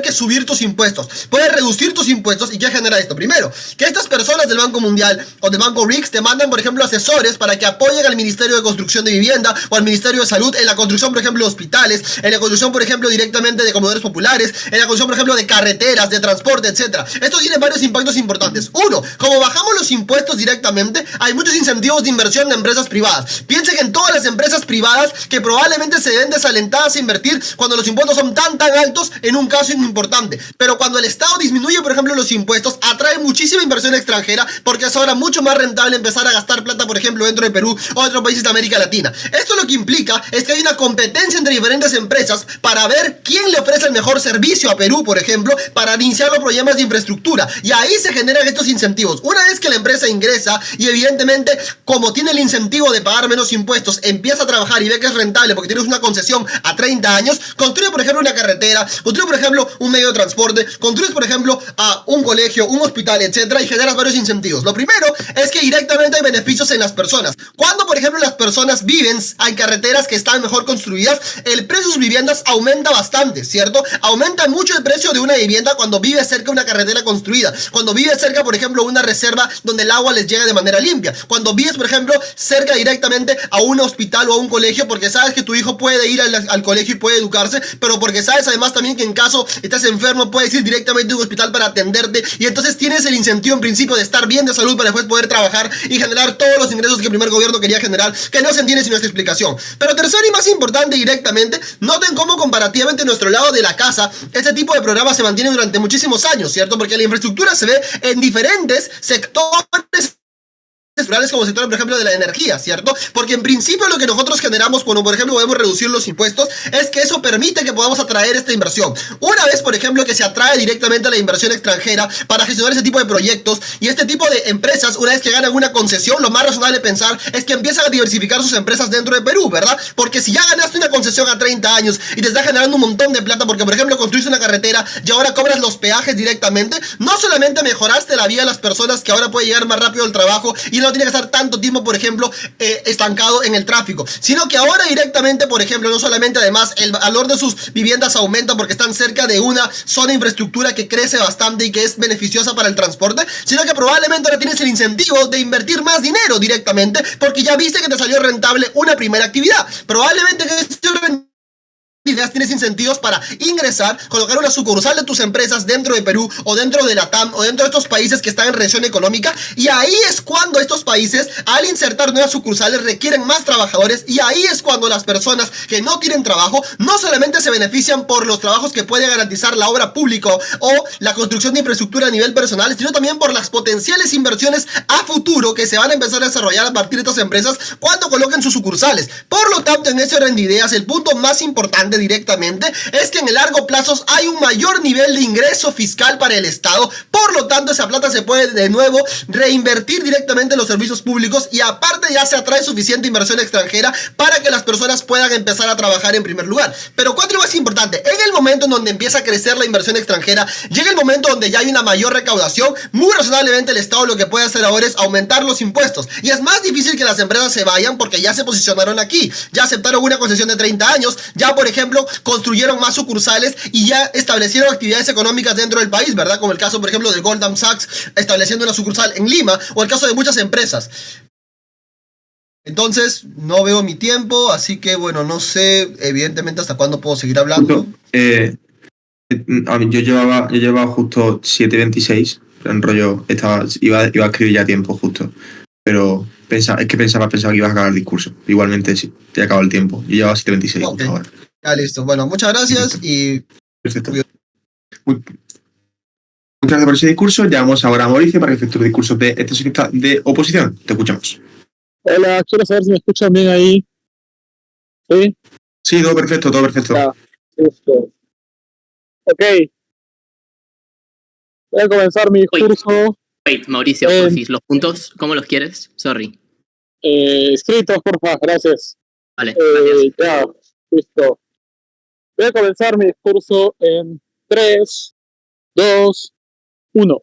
que subir tus impuestos. Puedes reducir tus impuestos. ¿Y qué genera esto? Primero, que estas personas del Banco Mundial o del Banco BRICS te mandan, por ejemplo, asesores para que apoyen al Ministerio de Construcción de Vivienda o al Ministerio de Salud en la construcción, por ejemplo, de hospitales, en la construcción, por ejemplo, directamente de comedores populares, en la construcción, por ejemplo, de carreteras, de transporte, etc. Esto tiene varios impactos importantes. Uno, como bajamos los impuestos directamente, hay muchos incentivos de inversión de empresas privadas. Piensen en todas las empresas privadas que probablemente se ven desalentadas a invertir cuando los impuestos son tan altos en un caso importante. Pero cuando el Estado disminuye, por ejemplo, los impuestos, atrae muchísima inversión extranjera porque es ahora mucho más rentable empezar a gastar plata, por ejemplo, dentro de Perú o otros países de América Latina. Esto lo que implica es que hay una competencia entre diferentes empresas para ver quién le ofrece el mejor servicio a Perú, por ejemplo, para iniciar los problemas de infraestructura. Y ahí se generan estos incentivos. Una vez que la empresa ingresa y evidentemente, como tiene el incentivo de pagar menos impuestos, empieza a trabajar y ve que es rentable porque tienes una concesión a 30 años, construye, por ejemplo, una carretera, construye, por ejemplo, un medio de transporte, construyes, por ejemplo, a un colegio, un hospital, etcétera, y generas varios incentivos. Lo primero es que directamente hay beneficios en las personas. Cuando, por ejemplo, las personas viven en carreteras que están mejor construidas, el precio de sus viviendas aumenta bastante, ¿cierto? Aumenta mucho el precio de una vivienda cuando vive cerca de una carretera construida, cuando vive cerca, por ejemplo, de una reserva donde el agua les llega de manera limpia, cuando vives, por ejemplo, cerca directamente a un hospital o a un colegio porque sabes que tu hijo puede ir al colegio y puede educarse, pero porque sabes además también que en caso estás enfermo puedes ir directamente a un hospital para atenderte, y entonces tienes el incentivo en principio de estar bien de salud para después poder trabajar y generar todos los ingresos que el primer gobierno quería generar, que no se entiende sin esta explicación. Pero tercero y más importante directamente, noten cómo comparativamente en nuestro lado de la casa este tipo de programas se mantienen durante muchísimos años, ¿cierto? Porque la infraestructura se ve en diferentes sectores rurales, como sector, por ejemplo, de la energía, ¿cierto? Porque en principio lo que nosotros generamos cuando, por ejemplo, podemos reducir los impuestos es que eso permite que podamos atraer esta inversión. Una vez, por ejemplo, que se atrae directamente a la inversión extranjera para gestionar ese tipo de proyectos y este tipo de empresas, una vez que ganan una concesión, lo más razonable pensar es que empiezan a diversificar sus empresas dentro de Perú, ¿verdad? Porque si ya ganaste una concesión a 30 años y te está generando un montón de plata porque, por ejemplo, construiste una carretera y ahora cobras los peajes directamente, no solamente mejoraste la vida de las personas que ahora pueden llegar más rápido al trabajo y no tiene que estar tanto tiempo, por ejemplo, estancado en el tráfico, sino que ahora directamente, por ejemplo, no solamente además el valor de sus viviendas aumenta porque están cerca de una zona de infraestructura que crece bastante y que es beneficiosa para el transporte, sino que probablemente ahora tienes el incentivo de invertir más dinero directamente porque ya viste que te salió rentable una primera actividad. Probablemente que tienes incentivos para ingresar, colocar una sucursal de tus empresas dentro de Perú o dentro de la TAM o dentro de estos países que están en recesión económica, y ahí es cuando estos países al insertar nuevas sucursales requieren más trabajadores, y ahí es cuando las personas que no tienen trabajo no solamente se benefician por los trabajos que puede garantizar la obra pública o la construcción de infraestructura a nivel personal, sino también por las potenciales inversiones a futuro que se van a empezar a desarrollar a partir de estas empresas cuando coloquen sus sucursales. Por lo tanto, en ese orden de ideas, el punto más importante directamente es que en el largo plazo hay un mayor nivel de ingreso fiscal para el Estado, por lo tanto esa plata se puede de nuevo reinvertir directamente en los servicios públicos y aparte ya se atrae suficiente inversión extranjera para que las personas puedan empezar a trabajar en primer lugar. Pero cuatro más importante, en el momento en donde empieza a crecer la inversión extranjera, llega el momento donde ya hay una mayor recaudación, muy razonablemente el Estado lo que puede hacer ahora es aumentar los impuestos, y es más difícil que las empresas se vayan porque ya se posicionaron aquí, ya aceptaron una concesión de 30 años, ya por ejemplo construyeron más sucursales y ya establecieron actividades económicas dentro del país, ¿verdad? Como el caso, por ejemplo, de Goldman Sachs estableciendo una sucursal en Lima, o el caso de muchas empresas. Entonces, no veo mi tiempo, así que, bueno, no sé, evidentemente, hasta cuándo puedo seguir hablando. Yo llevaba justo 7:26, en rollo, iba a escribir ya a tiempo justo, pero pensaba que ibas a acabar el discurso. Igualmente, sí, ya acabó el tiempo. Yo llevaba 7:26 Okay. ahora. Ya, listo. Bueno, muchas gracias y... Perfecto. Muchas gracias por ese discurso. Llamamos ahora a Mauricio para que efectúe el discurso de este socialista de oposición. Te escuchamos. Hola, quiero saber si me escuchan bien ahí. ¿Sí? Sí, todo perfecto, todo perfecto. Ya, listo. Ok. Voy a comenzar mi discurso Wait, Mauricio, porfis, los puntos, ¿cómo los quieres? Sorry. Escritos, por favor, gracias. Vale, gracias. Ya, listo. Voy a comenzar mi discurso en 3, 2, 1.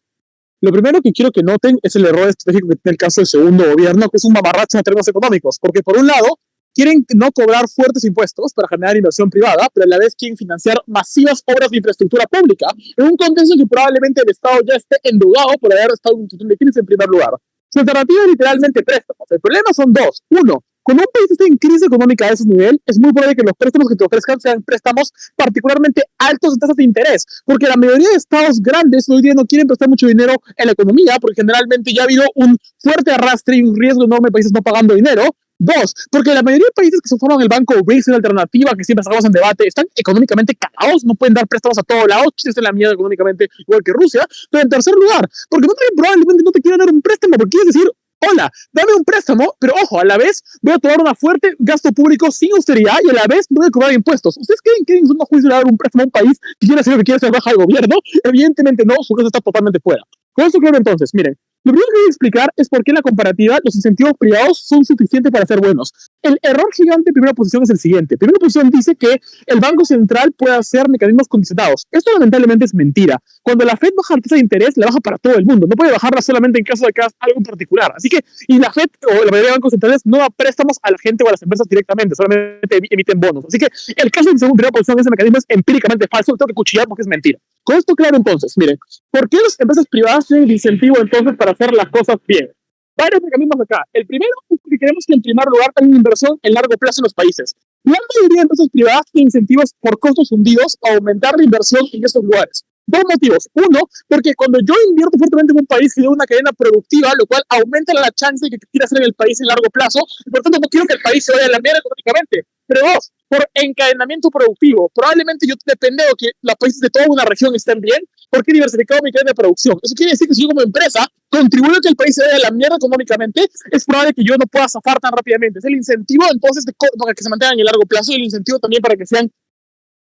Lo primero que quiero que noten es el error estratégico que tiene el caso del segundo gobierno, que es un mamarracho en términos económicos, porque por un lado quieren no cobrar fuertes impuestos para generar inversión privada, pero a la vez quieren financiar masivas obras de infraestructura pública, en un contexto en que probablemente el Estado ya esté endeudado por haber estado en situación de crisis en primer lugar. Su alternativa es literalmente préstamos. El problema son dos. Uno, cuando un país está en crisis económica a ese nivel, es muy probable que los préstamos que te ofrezcan sean préstamos particularmente altos en tasas de interés, porque la mayoría de estados grandes hoy día no quieren prestar mucho dinero en la economía, porque generalmente ya ha habido un fuerte arrastre y un riesgo enorme de países no pagando dinero. Dos, porque la mayoría de países que se forman el Banco BRICS, una alternativa que siempre sacamos en debate, están económicamente cagados, no pueden dar préstamos a todos lados, Chile está en la mierda económicamente, igual que Rusia. Pero en tercer lugar, porque probablemente no te quieran dar un préstamo, porque quieres decir, hola, dame un préstamo, pero ojo, a la vez voy a tomar un fuerte gasto público sin austeridad y a la vez no voy a cobrar impuestos. ¿Ustedes creen que es un juicio de dar un préstamo a un país que quiere hacer lo que quiere hacer baja el gobierno? Evidentemente no, su caso está totalmente fuera. Con eso claro, entonces, miren, lo primero que voy a explicar es por qué en la comparativa los incentivos privados son suficientes para ser buenos. El error gigante de primera posición es el siguiente. Primera posición dice que el Banco Central puede hacer mecanismos condicionados. Esto lamentablemente es mentira. Cuando la Fed baja la tasa de interés, la baja para todo el mundo. No puede bajarla solamente en caso de que hagas algo en particular. Así que, y la Fed o la mayoría de bancos centrales no da préstamos a la gente o a las empresas directamente, solamente emiten bonos. Así que el caso de primera posición, ese mecanismo es empíricamente falso. Lo tengo que cuchillar porque es mentira. Con esto claro entonces, miren, ¿por qué las empresas privadas tienen el incentivo entonces para hacer las cosas bien? Varios mecanismos acá. El primero es que queremos que en primer lugar haya una inversión en largo plazo en los países. La mayoría de empresas privadas tienen incentivos por costos hundidos a aumentar la inversión en estos lugares. Dos motivos. Uno, porque cuando yo invierto fuertemente en un país, genero una cadena productiva, lo cual aumenta la chance de que quiera hacer en el país en largo plazo, y por tanto no quiero que el país se vaya a la mierda económicamente. Pero dos, por encadenamiento productivo. Probablemente yo dependo de que los países de toda una región estén bien, porque he diversificado mi cadena de producción. Eso quiere decir que si yo como empresa contribuyo a que el país se vaya a la mierda económicamente, es probable que yo no pueda zafar tan rápidamente. Es el incentivo entonces para que se mantengan en el largo plazo y el incentivo también para que sean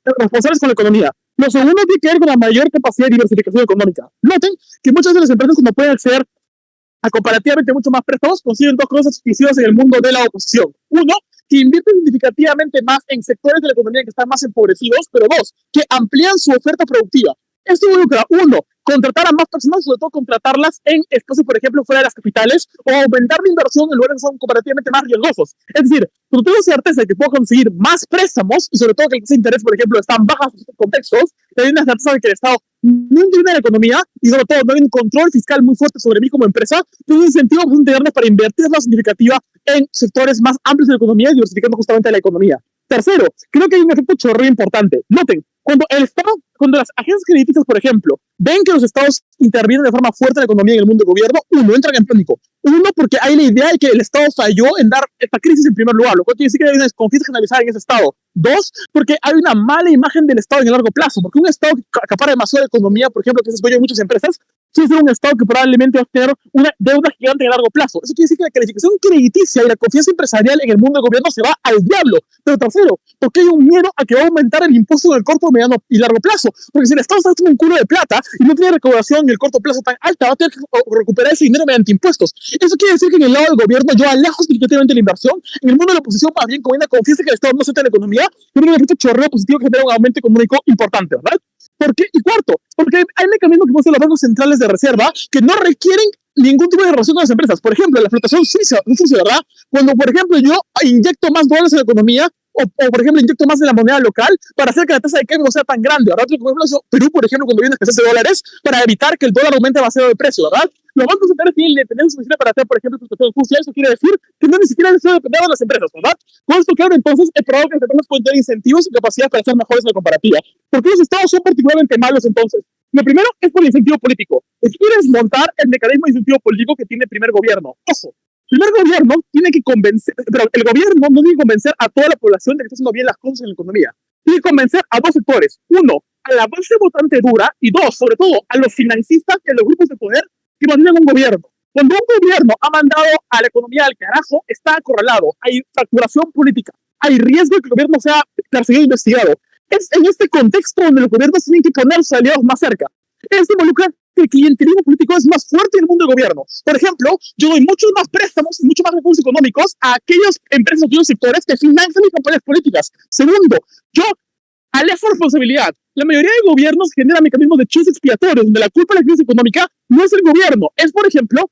responsables con la economía. Lo segundo tiene que ver con la mayor capacidad de diversificación económica. Noten que muchas de las empresas cuando pueden acceder a comparativamente mucho más préstamos consiguen dos cosas exclusivas en el mundo de la oposición. Uno, que invierten significativamente más en sectores de la economía que están más empobrecidos, pero dos, que amplían su oferta productiva. Esto involucra, uno, contratar a más personas, sobre todo contratarlas en espacios, por ejemplo, fuera de las capitales, o aumentar la inversión en lugares que son comparativamente más riesgosos. Es decir, cuando tengo certeza de que puedo conseguir más préstamos, y sobre todo que el interés, por ejemplo, están bajas en estos contextos, hay una certeza de que el Estado no interviene en la economía, y sobre todo no hay un control fiscal muy fuerte sobre mí como empresa, tengo un incentivo para invertir más significativa en sectores más amplios de la economía y diversificando justamente la economía. Tercero, creo que hay un efecto chorreo importante. Noten, cuando las agencias creditistas, por ejemplo, ven que los estados intervienen de forma fuerte en la economía y en el mundo del gobierno, uno, entran en pánico. Uno, porque hay la idea de que el Estado falló en dar esta crisis en primer lugar, lo cual quiere decir que hay una desconfianza generalizada en ese Estado. Dos, porque hay una mala imagen del Estado en el largo plazo, porque un Estado que acapara demasiado la economía, por ejemplo, que se escoge en muchas empresas, suele ser un Estado que probablemente va a tener una deuda gigante en el largo plazo. Eso quiere decir que la calificación crediticia y la confianza empresarial en el mundo del gobierno se va al diablo. Pero tercero, porque hay un miedo a que va a aumentar el impuesto en el corto, mediano y largo plazo. Porque si el Estado está haciendo un culo de plata y no tiene recaudación en el corto plazo tan alta, va a tener que recuperar ese dinero mediante impuestos. Eso quiere decir que en el lado del gobierno yo alejo significativamente la inversión. En el mundo de la oposición, más bien, con una confianza que el Estado no se en la economía, tiene un efecto chorreo positivo que genera un aumento económico importante, ¿verdad? ¿Por qué? Y cuarto, porque hay mecanismos que pueden ser los bancos centrales de reserva que no requieren ningún tipo de relación con las empresas. Por ejemplo, la flotación suiza, ¿verdad? Cuando, por ejemplo, yo inyecto más dólares en la economía, o por ejemplo, inyecto más en la moneda local para hacer que la tasa de cambio no sea tan grande, ¿verdad? Por ejemplo, Perú, por ejemplo, cuando viene escasez de dólares, para evitar que el dólar aumente demasiado de precio, ¿verdad? Los bancos centrales tienen independencia suficiente para hacer, por ejemplo, flotación sucia. Eso quiere decir que no ni siquiera es necesario depender de las empresas, ¿verdad? Con esto claro, entonces, es probable que las empresas pueden tener incentivos y capacidad para ser mejores en la comparativa. ¿Por qué los estados son particularmente malos entonces? Lo primero es por el incentivo político. Si quieres montar el mecanismo de incentivo político que tiene el primer gobierno. Ojo, el primer gobierno tiene que convencer, pero el gobierno no tiene que convencer a toda la población de que está haciendo bien las cosas en la economía. Tiene que convencer a dos sectores. Uno, a la base votante dura, y dos, sobre todo, a los financistas y a los grupos de poder que mantienen un gobierno. Cuando un gobierno ha mandado a la economía al carajo, está acorralado, hay facturación política, hay riesgo de que el gobierno sea perseguido e investigado. Es en este contexto donde los gobiernos tienen que poner sus aliados más cerca. Esto involucra que el clientelismo político es más fuerte en el mundo del gobierno. Por ejemplo, yo doy muchos más préstamos y muchos más recursos económicos a aquellas empresas o aquellos sectores que financian mis campañas políticas. Segundo, yo alejo responsabilidad. La mayoría de gobiernos generan mecanismos de chivos expiatorios, donde la culpa de la crisis económica no es el gobierno, es, por ejemplo,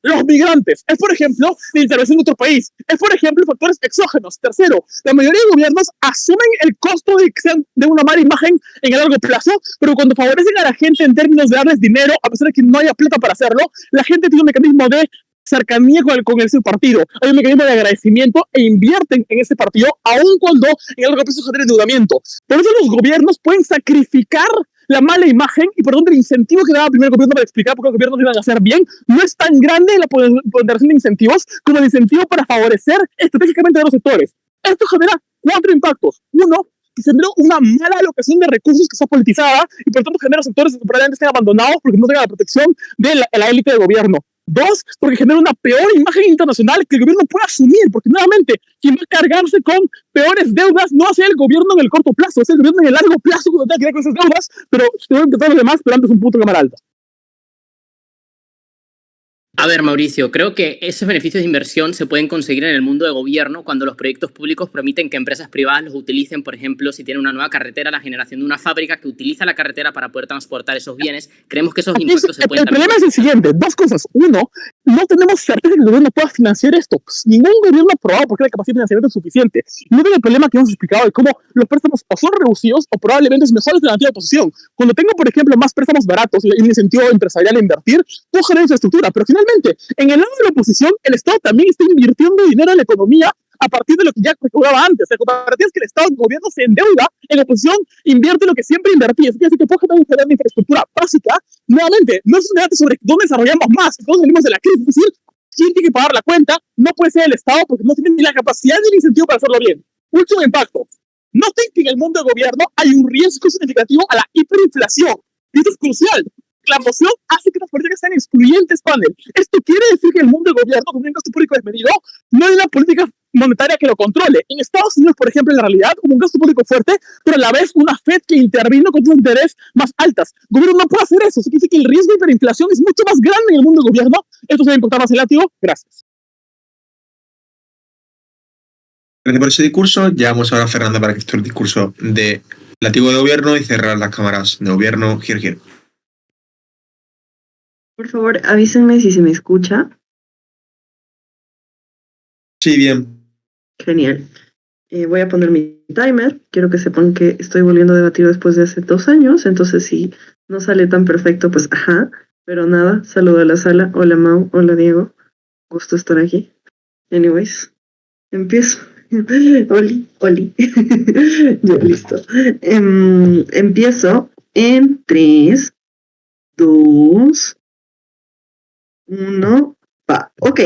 los migrantes, es, por ejemplo, la intervención de otro país, es, por ejemplo, factores exógenos. Tercero, la mayoría de gobiernos asumen el costo de que sean de una mala imagen en el largo plazo, pero cuando favorecen a la gente en términos de darles dinero, a pesar de que no haya plata para hacerlo, la gente tiene un mecanismo de cercanía con ese partido, hay un mecanismo de agradecimiento e invierten en ese partido, aun cuando en el largo plazo genera endeudamiento. Por eso los gobiernos pueden sacrificar la mala imagen y por donde el incentivo que daba el primer gobierno para explicar por qué los gobiernos iban a hacer bien no es tan grande la ponderación de incentivos como el incentivo para favorecer estratégicamente a los sectores. Esto genera 4 impactos. Uno, que generó una mala alocación de recursos que está politizada y por tanto genera sectores que probablemente estén abandonados porque no tengan la protección de la élite de gobierno. 2, porque genera una peor imagen internacional que el gobierno puede asumir, porque nuevamente quien va a cargarse con peores deudas no va a ser el gobierno en el corto plazo, es el gobierno en el largo plazo cuando tenga que ver con esas deudas, pero se deben empezar los demás, pero antes un punto de cámara alta. A ver, Mauricio, creo que esos beneficios de inversión se pueden conseguir en el mundo de gobierno cuando los proyectos públicos permiten que empresas privadas los utilicen, por ejemplo, si tienen una nueva carretera, la generación de una fábrica que utiliza la carretera para poder transportar esos bienes. Creemos que esos impactos se pueden... El problema es el siguiente, 2 cosas. Uno, no tenemos certeza que el gobierno pueda financiar esto. Pues ningún gobierno ha probado porque la capacidad de financiamiento es suficiente. No tengo el problema que hemos explicado de cómo los préstamos o son reducidos o probablemente es mejor alternativa de posición. Cuando tengo, por ejemplo, más préstamos baratos y un incentivo empresarial a invertir, puedo generar infraestructura, pero finalmente, en el lado de la oposición, el Estado también está invirtiendo dinero en la economía a partir de lo que ya recaudaba antes. La comparativa es que el Estado, el gobierno se endeuda, en la oposición invierte lo que siempre invertía. Así que puede generar una infraestructura básica. Nuevamente, no es un debate sobre dónde desarrollamos más. Todos venimos de la crisis. Es decir, quién tiene que pagar la cuenta, no puede ser el Estado porque no tiene ni la capacidad ni el incentivo para hacerlo bien. Último impacto. Noten que en el mundo del gobierno hay un riesgo significativo a la hiperinflación. Y esto es crucial. La moción hace que las políticas sean excluyentes, panel. Esto quiere decir que el mundo del gobierno, con un gasto público desmedido, no hay una política monetaria que lo controle. En Estados Unidos, por ejemplo, en la realidad, como un gasto público fuerte, pero a la vez una Fed que intervino con sus intereses más altas. El gobierno no puede hacer eso. Eso quiere decir que el riesgo de hiperinflación es mucho más grande en el mundo del gobierno. Esto se va a importar más el látigo. Gracias. Gracias por ese discurso. Llegamos ahora a Fernando para que esto es el discurso de látigo de gobierno y cerrar las cámaras de gobierno. Giro. Por favor, avísenme si se me escucha. Sí, bien. Genial. Voy a poner mi timer. Quiero que sepan que estoy volviendo a debatir después de hace 2 años, entonces si no sale tan perfecto, pues ajá. Pero nada, saludo a la sala. Hola Mau, hola Diego. Gusto estar aquí. Anyways, empiezo. Oli. Ya, listo. Empiezo en 3, 2, 1, va. Ok.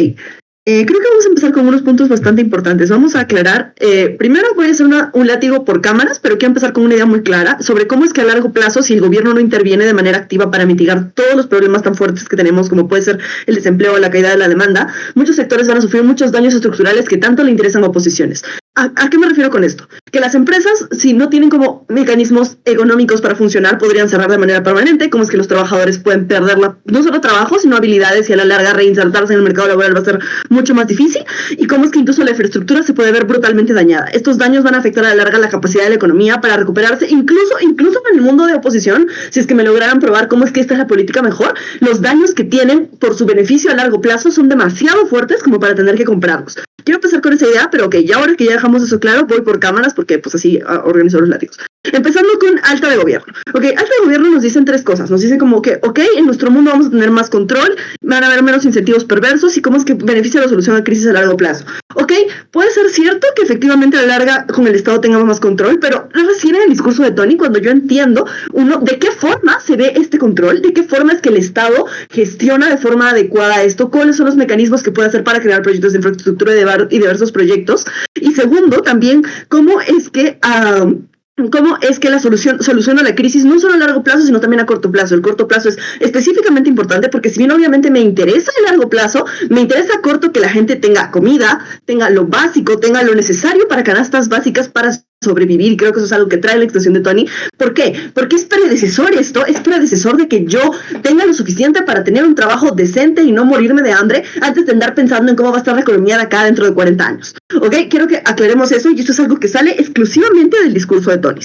Creo que vamos a empezar con unos puntos bastante importantes. Vamos a aclarar. Primero voy a hacer un látigo por cámaras, pero quiero empezar con una idea muy clara sobre cómo es que a largo plazo, si el gobierno no interviene de manera activa para mitigar todos los problemas tan fuertes que tenemos, como puede ser el desempleo o la caída de la demanda, muchos sectores van a sufrir muchos daños estructurales que tanto le interesan a oposiciones. ¿A qué me refiero con esto? Que las empresas, si no tienen como mecanismos económicos para funcionar, podrían cerrar de manera permanente. Cómo es que los trabajadores pueden perder no solo trabajo, sino habilidades, y a la larga reinsertarse en el mercado laboral va a ser mucho más difícil. Y cómo es que incluso la infraestructura se puede ver brutalmente dañada. Estos daños van a afectar a la larga la capacidad de la economía para recuperarse, incluso en el mundo de oposición. Si es que me lograran probar cómo es que esta es la política mejor, los daños que tienen por su beneficio a largo plazo son demasiado fuertes como para tener que comprarlos. Quiero empezar con esa idea, pero ok, ya ahora que ya dejamos eso claro, voy por cámaras porque pues así organizo los látigos. Empezando con alta de gobierno. Ok, alta de gobierno nos dicen 3 cosas. Nos dicen como que, ok, en nuestro mundo vamos a tener más control, van a haber menos incentivos perversos y cómo es que beneficia la solución a crisis a largo plazo. Ok, puede ser cierto que efectivamente a la larga con el Estado tengamos más control, pero recién en el discurso de Tony, cuando yo entiendo, de qué forma se ve este control, de qué forma es que el Estado gestiona de forma adecuada esto, cuáles son los mecanismos que puede hacer para crear proyectos de infraestructura y diversos proyectos. Y segundo, también, cómo es que la solución a la crisis no solo a largo plazo, sino también a corto plazo. El corto plazo es específicamente importante porque si bien obviamente me interesa el largo plazo, me interesa a corto que la gente tenga comida, tenga lo básico, tenga lo necesario para canastas básicas para sobrevivir, y creo que eso es algo que trae la extensión de Tony. ¿Por qué? Porque es predecesor de que yo tenga lo suficiente para tener un trabajo decente y no morirme de hambre antes de andar pensando en cómo va a estar la economía de acá dentro de 40 años. ¿Ok? Quiero que aclaremos eso, y esto es algo que sale exclusivamente del discurso de Tony.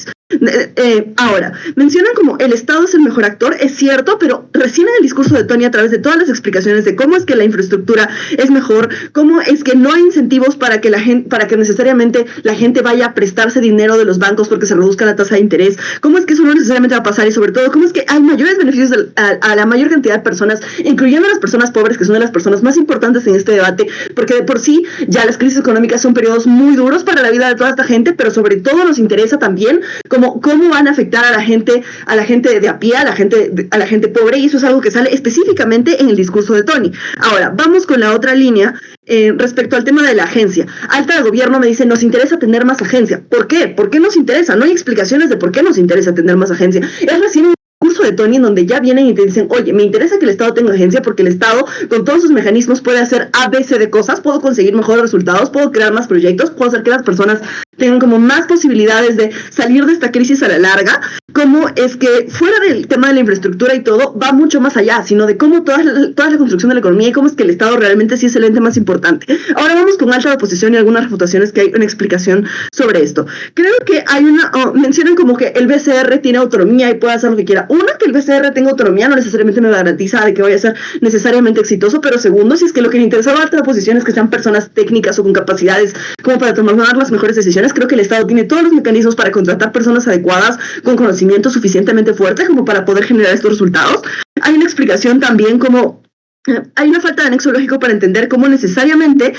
Ahora, mencionan como el Estado es el mejor actor, es cierto, pero recién en el discurso de Tony, a través de todas las explicaciones de cómo es que la infraestructura es mejor, cómo es que no hay incentivos para que necesariamente la gente vaya a prestarse dinero de los bancos porque se reduzca la tasa de interés, cómo es que eso no necesariamente va a pasar, y sobre todo cómo es que hay mayores beneficios a la mayor cantidad de personas, incluyendo a las personas pobres, que son de las personas más importantes en este debate, porque de por sí ya las crisis económicas son periodos muy duros para la vida de toda esta gente, pero sobre todo nos interesa también cómo van a afectar a la gente de a pie, a la gente pobre, y eso es algo que sale específicamente en el discurso de Tony. Ahora, vamos con la otra línea respecto al tema de la agencia. Alta de Gobierno me dice, nos interesa tener más agencia. ¿Por qué? ¿Por qué nos interesa? No hay explicaciones de por qué nos interesa tener más agencia. Es recién un discurso de Tony en donde ya vienen y te dicen, oye, me interesa que el Estado tenga agencia porque el Estado con todos sus mecanismos puede hacer ABC de cosas, puedo conseguir mejores resultados, puedo crear más proyectos, puedo hacer que las personas tengan como más posibilidades de salir de esta crisis a la larga. Cómo es que fuera del tema de la infraestructura y todo, va mucho más allá, sino de cómo toda la construcción de la economía y cómo es que el Estado realmente sí es el ente más importante. Ahora vamos con alta de oposición y algunas refutaciones que hay una explicación sobre esto. Creo que hay mencionan como que el BCR tiene autonomía y puede hacer lo que quiera. Una, que el BCR tenga autonomía no necesariamente me garantiza de que vaya a ser necesariamente exitoso, pero segundo, si es que lo que le interesa a alta de oposición es que sean personas técnicas o con capacidades como para tomar las mejores decisiones, creo que el Estado tiene todos los mecanismos para contratar personas adecuadas con conocimiento suficientemente fuerte como para poder generar estos resultados. Hay una explicación también como hay una falta de anexo lógico para entender cómo necesariamente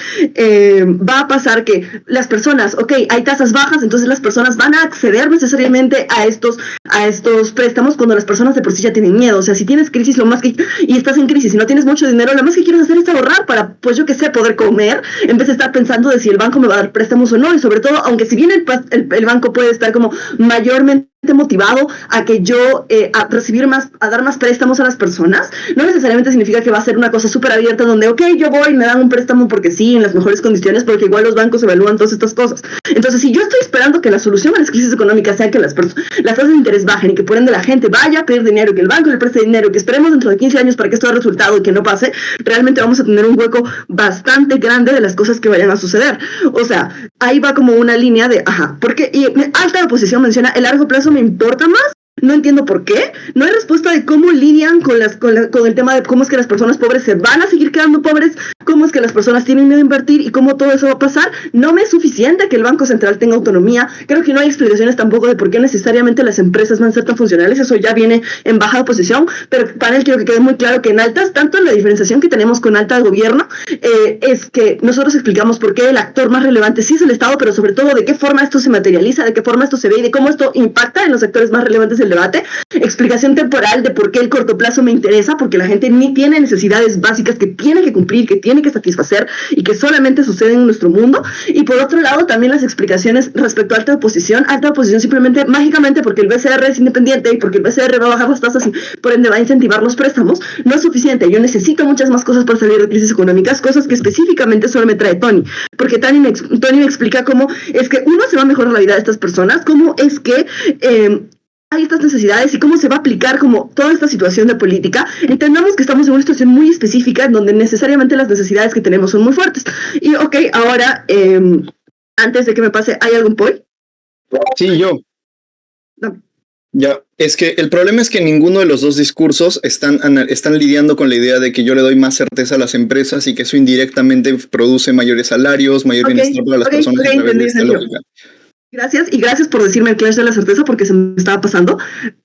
va a pasar que las personas, ok, hay tasas bajas, entonces las personas van a acceder necesariamente a estos préstamos cuando las personas de por sí ya tienen miedo. O sea, si tienes crisis, y estás en crisis y no tienes mucho dinero, lo más que quieres hacer es ahorrar para, pues yo qué sé, poder comer, en vez de estar pensando de si el banco me va a dar préstamos o no. Y sobre todo, aunque si bien el banco puede estar como mayormente motivado a que yo a dar más préstamos a las personas, no necesariamente significa que va a ser una cosa súper abierta donde, ok, yo voy y me dan un préstamo porque sí, en las mejores condiciones, porque igual los bancos evalúan todas estas cosas. Entonces, si yo estoy esperando que la solución a las crisis económicas sea que las tasas de interés bajen y que por ende la gente vaya a pedir dinero, que el banco le preste dinero, que esperemos dentro de 15 años para que esto dé resultado y que no pase, realmente vamos a tener un hueco bastante grande de las cosas que vayan a suceder. O sea, ahí va como una línea de, porque alta de oposición menciona, el largo plazo me importa más. No entiendo por qué. No hay respuesta de cómo lidian con el tema de cómo es que las personas pobres se van a seguir quedando pobres, cómo es que las personas tienen miedo a invertir y cómo todo eso va a pasar. No me es suficiente que el Banco Central tenga autonomía. Creo que no hay explicaciones tampoco de por qué necesariamente las empresas van a ser tan funcionales. Eso ya viene en baja de posición. Pero panel, quiero que quede muy claro que en altas, tanto en la diferenciación que tenemos con alta de gobierno, es que nosotros explicamos por qué el actor más relevante sí es el Estado, pero sobre todo de qué forma esto se materializa, de qué forma esto se ve y de cómo esto impacta en los sectores más relevantes del debate. Explicación temporal de por qué el corto plazo me interesa, porque la gente ni tiene necesidades básicas que tiene que cumplir, que tiene que satisfacer y que solamente suceden en nuestro mundo. Y por otro lado, también las explicaciones respecto a alta oposición simplemente mágicamente porque el BCR es independiente y porque el BCR va a bajar las tasas y por ende va a incentivar los préstamos, no es suficiente. Yo necesito muchas más cosas para salir de crisis económicas, cosas que específicamente solo me trae Tony, porque Tony me explica cómo es que uno se va a mejorar la vida de estas personas, cómo es que hay estas necesidades y cómo se va a aplicar como toda esta situación de política. Entendamos que estamos en una situación muy específica en donde necesariamente las necesidades que tenemos son muy fuertes. Y ok, ahora, antes de que me pase, ¿hay algún point? Sí, yo. No. Ya, es que el problema es que ninguno de los dos discursos están lidiando con la idea de que yo le doy más certeza a las empresas y que eso indirectamente produce mayores salarios, mayor bienestar para las personas a través de esta lógica. Gracias, y gracias por decirme el clash de la certeza porque se me estaba pasando.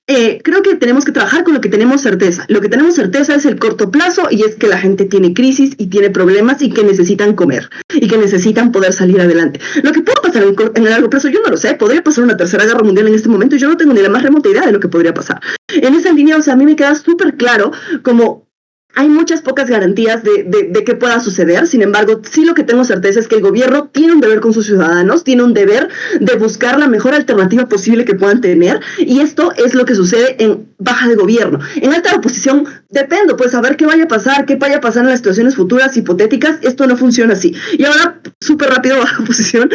Creo que tenemos que trabajar con lo que tenemos certeza. Lo que tenemos certeza es el corto plazo y es que la gente tiene crisis y tiene problemas y que necesitan comer y que necesitan poder salir adelante. Lo que puede pasar en el largo plazo, yo no lo sé. Podría pasar una tercera guerra mundial en este momento y yo no tengo ni la más remota idea de lo que podría pasar. En esa línea, o sea, a mí me queda súper claro como hay muchas pocas garantías de que pueda suceder. Sin embargo, sí lo que tengo certeza es que el gobierno tiene un deber con sus ciudadanos, tiene un deber de buscar la mejor alternativa posible que puedan tener, y esto es lo que sucede en baja de gobierno. En alta oposición, dependo, pues a ver qué vaya a pasar en las situaciones futuras hipotéticas. Esto no funciona así. Y ahora súper rápido, baja posición.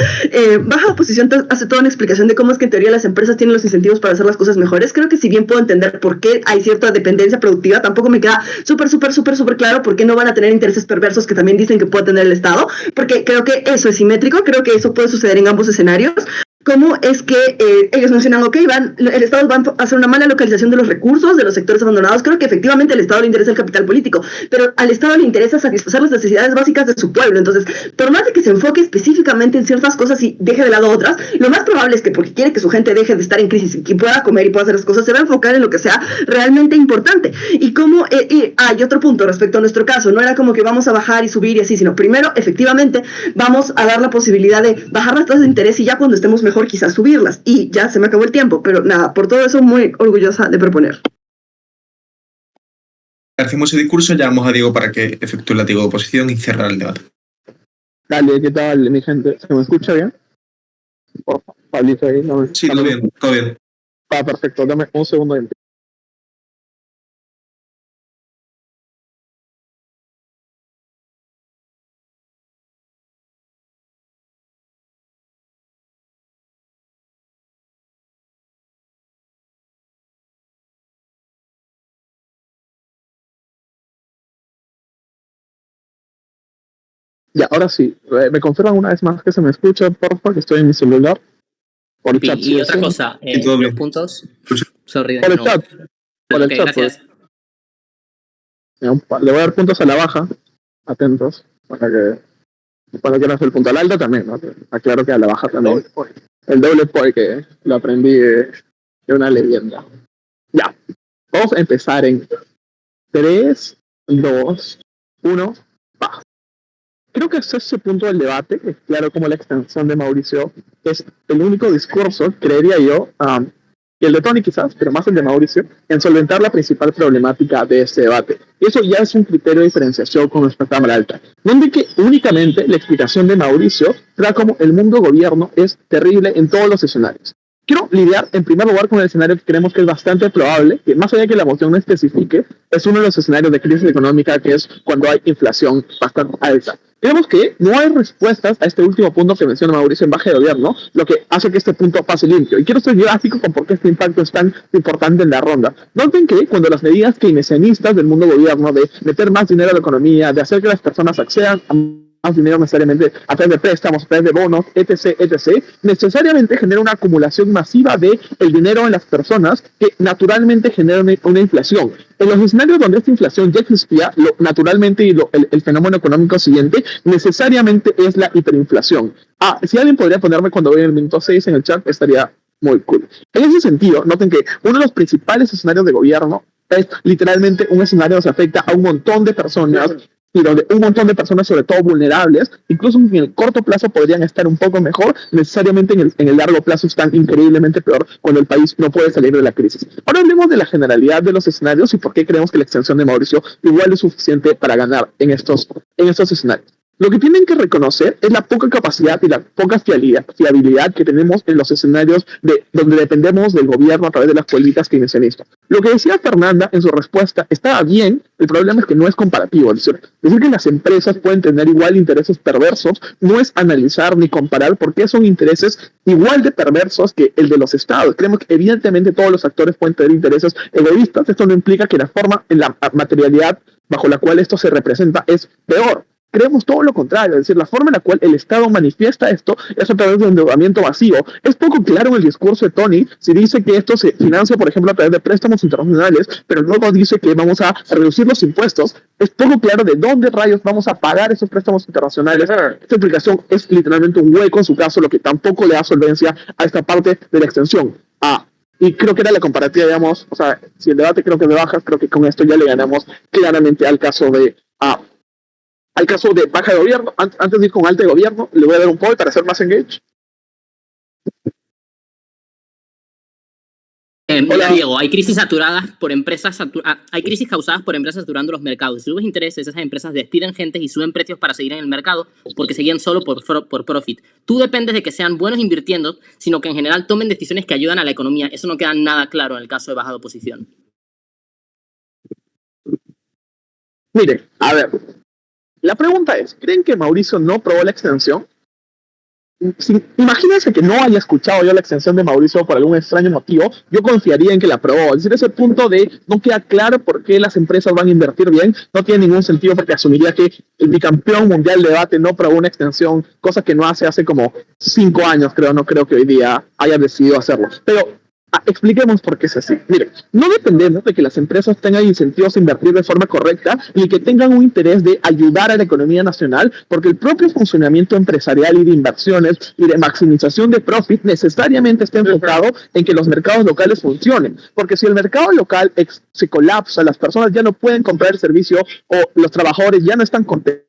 Baja posición hace toda una explicación de cómo es que en teoría las empresas tienen los incentivos para hacer las cosas mejores. Creo que si bien puedo entender por qué hay cierta dependencia productiva, tampoco me queda súper claro por qué no van a tener intereses perversos que también dicen que puede tener el Estado, porque creo que eso es simétrico, creo que eso puede suceder en ambos escenarios. ¿Cómo es que ellos mencionan, ok, el Estado va a hacer una mala localización de los recursos, de los sectores abandonados? Creo que efectivamente al Estado le interesa el capital político, pero al Estado le interesa satisfacer las necesidades básicas de su pueblo. Entonces, por más de que se enfoque específicamente en ciertas cosas y deje de lado otras, lo más probable es que porque quiere que su gente deje de estar en crisis y que pueda comer y pueda hacer las cosas, se va a enfocar en lo que sea realmente importante. Y como hay otro punto respecto a nuestro caso, no era como que vamos a bajar y subir y así, sino primero, efectivamente, vamos a dar la posibilidad de bajar las tasas de interés y ya cuando estemos mejor quizás subirlas. Y ya se me acabó el tiempo, pero nada, por todo eso muy orgullosa de proponer. Hacemos el discurso, llamamos a Diego para que efectúe el látigo de oposición y cerrar el debate. Dale, ¿qué tal, mi gente? ¿Se me escucha bien? Por favor, Pablito ahí. No, Sí, todo bien, todo bien. Perfecto, dame un segundo. Ya, ahora sí, me confirman una vez más que se me escucha, por favor, que estoy en mi celular. Por el chat, Y otra cosa, los puntos... Sorry, por el chat. Por el chat, gracias. Le voy a dar puntos a la baja, atentos, para que no sea el punto al alto también, ¿no? Aclaro que a la baja también. El doble point que lo aprendí de una leyenda. Ya, vamos a empezar en 3, 2, 1, va. Creo que hasta ese punto del debate, es claro como la extensión de Mauricio es el único discurso, creería yo, y el de Tony quizás, pero más el de Mauricio, en solventar la principal problemática de este debate. Y eso ya es un criterio de diferenciación con nuestra Cámara Alta, donde que únicamente la explicación de Mauricio trae como el mundo gobierno es terrible en todos los escenarios. Quiero lidiar en primer lugar con el escenario que creemos que es bastante probable, que más allá de que la moción no especifique, es uno de los escenarios de crisis económica, que es cuando hay inflación bastante alta. Creemos que no hay respuestas a este último punto que menciona Mauricio en baja de gobierno, lo que hace que este punto pase limpio. Y quiero ser gráfico con por qué este impacto es tan importante en la ronda. Noten que cuando las medidas keynesianistas del mundo gobierno de meter más dinero a la economía, de hacer que las personas accedan a más dinero necesariamente a través de préstamos, a través de bonos, etc., necesariamente genera una acumulación masiva de el dinero en las personas que naturalmente genera una inflación. En los escenarios donde esta inflación ya existía, naturalmente el fenómeno económico siguiente necesariamente es la hiperinflación. Si alguien podría ponerme cuando voy en el minuto 6 en el chat, estaría muy cool. En ese sentido, noten que uno de los principales escenarios de gobierno es literalmente un escenario que afecta a un montón de personas y donde un montón de personas, sobre todo vulnerables, incluso en el corto plazo podrían estar un poco mejor, necesariamente en el largo plazo están increíblemente peor cuando el país no puede salir de la crisis. Ahora hablemos de la generalidad de los escenarios y por qué creemos que la extensión de Mauricio igual es suficiente para ganar en estos escenarios. Lo que tienen que reconocer es la poca capacidad y la poca fiabilidad que tenemos en los escenarios donde dependemos del gobierno a través de las políticas keynesianistas. Lo que decía Fernanda en su respuesta estaba bien, el problema es que no es comparativo. Decir que las empresas pueden tener igual intereses perversos no es analizar ni comparar por qué son intereses igual de perversos que el de los estados. Creemos que evidentemente todos los actores pueden tener intereses egoístas. Esto no implica que la forma en la materialidad bajo la cual esto se representa es peor. Creemos todo lo contrario, es decir, la forma en la cual el Estado manifiesta esto es a través de endeudamiento masivo. Es poco claro en el discurso de Tony si dice que esto se financia, por ejemplo, a través de préstamos internacionales, pero luego dice que vamos a reducir los impuestos. Es poco claro de dónde rayos vamos a pagar esos préstamos internacionales. Esta explicación es literalmente un hueco en su caso, lo que tampoco le da solvencia a esta parte de la extensión. Y creo que era la comparativa, digamos, o sea, si el debate creo que es de bajas, creo que con esto ya le ganamos claramente al caso de baja de gobierno. Antes de ir con alta de gobierno, le voy a dar un point para hacer más engage. Mira, Diego, hay crisis saturadas por empresas hay crisis causadas por empresas saturando los mercados. Si subes intereses, esas empresas despiden gente y suben precios para seguir en el mercado porque seguían solo por profit. Tú dependes de que sean buenos invirtiendo, sino que en general tomen decisiones que ayudan a la economía. Eso no queda nada claro en el caso de baja de oposición. Miren, a ver. La pregunta es, ¿creen que Mauricio no probó la extensión? Imagínense que no haya escuchado yo la extensión de Mauricio por algún extraño motivo, yo confiaría en que la aprobó. Es decir, ese punto de no queda claro por qué las empresas van a invertir bien, no tiene ningún sentido porque asumiría que el bicampeón mundial de debate no aprobó una extensión, cosa que no hace como 5 años, creo, no creo que hoy día haya decidido hacerlo. Pero expliquemos por qué es así. Miren, no dependemos de que las empresas tengan incentivos a invertir de forma correcta ni que tengan un interés de ayudar a la economía nacional, porque el propio funcionamiento empresarial y de inversiones y de maximización de profit necesariamente está enfocado en que los mercados locales funcionen. Porque si el mercado local se colapsa, las personas ya no pueden comprar el servicio o los trabajadores ya no están contentos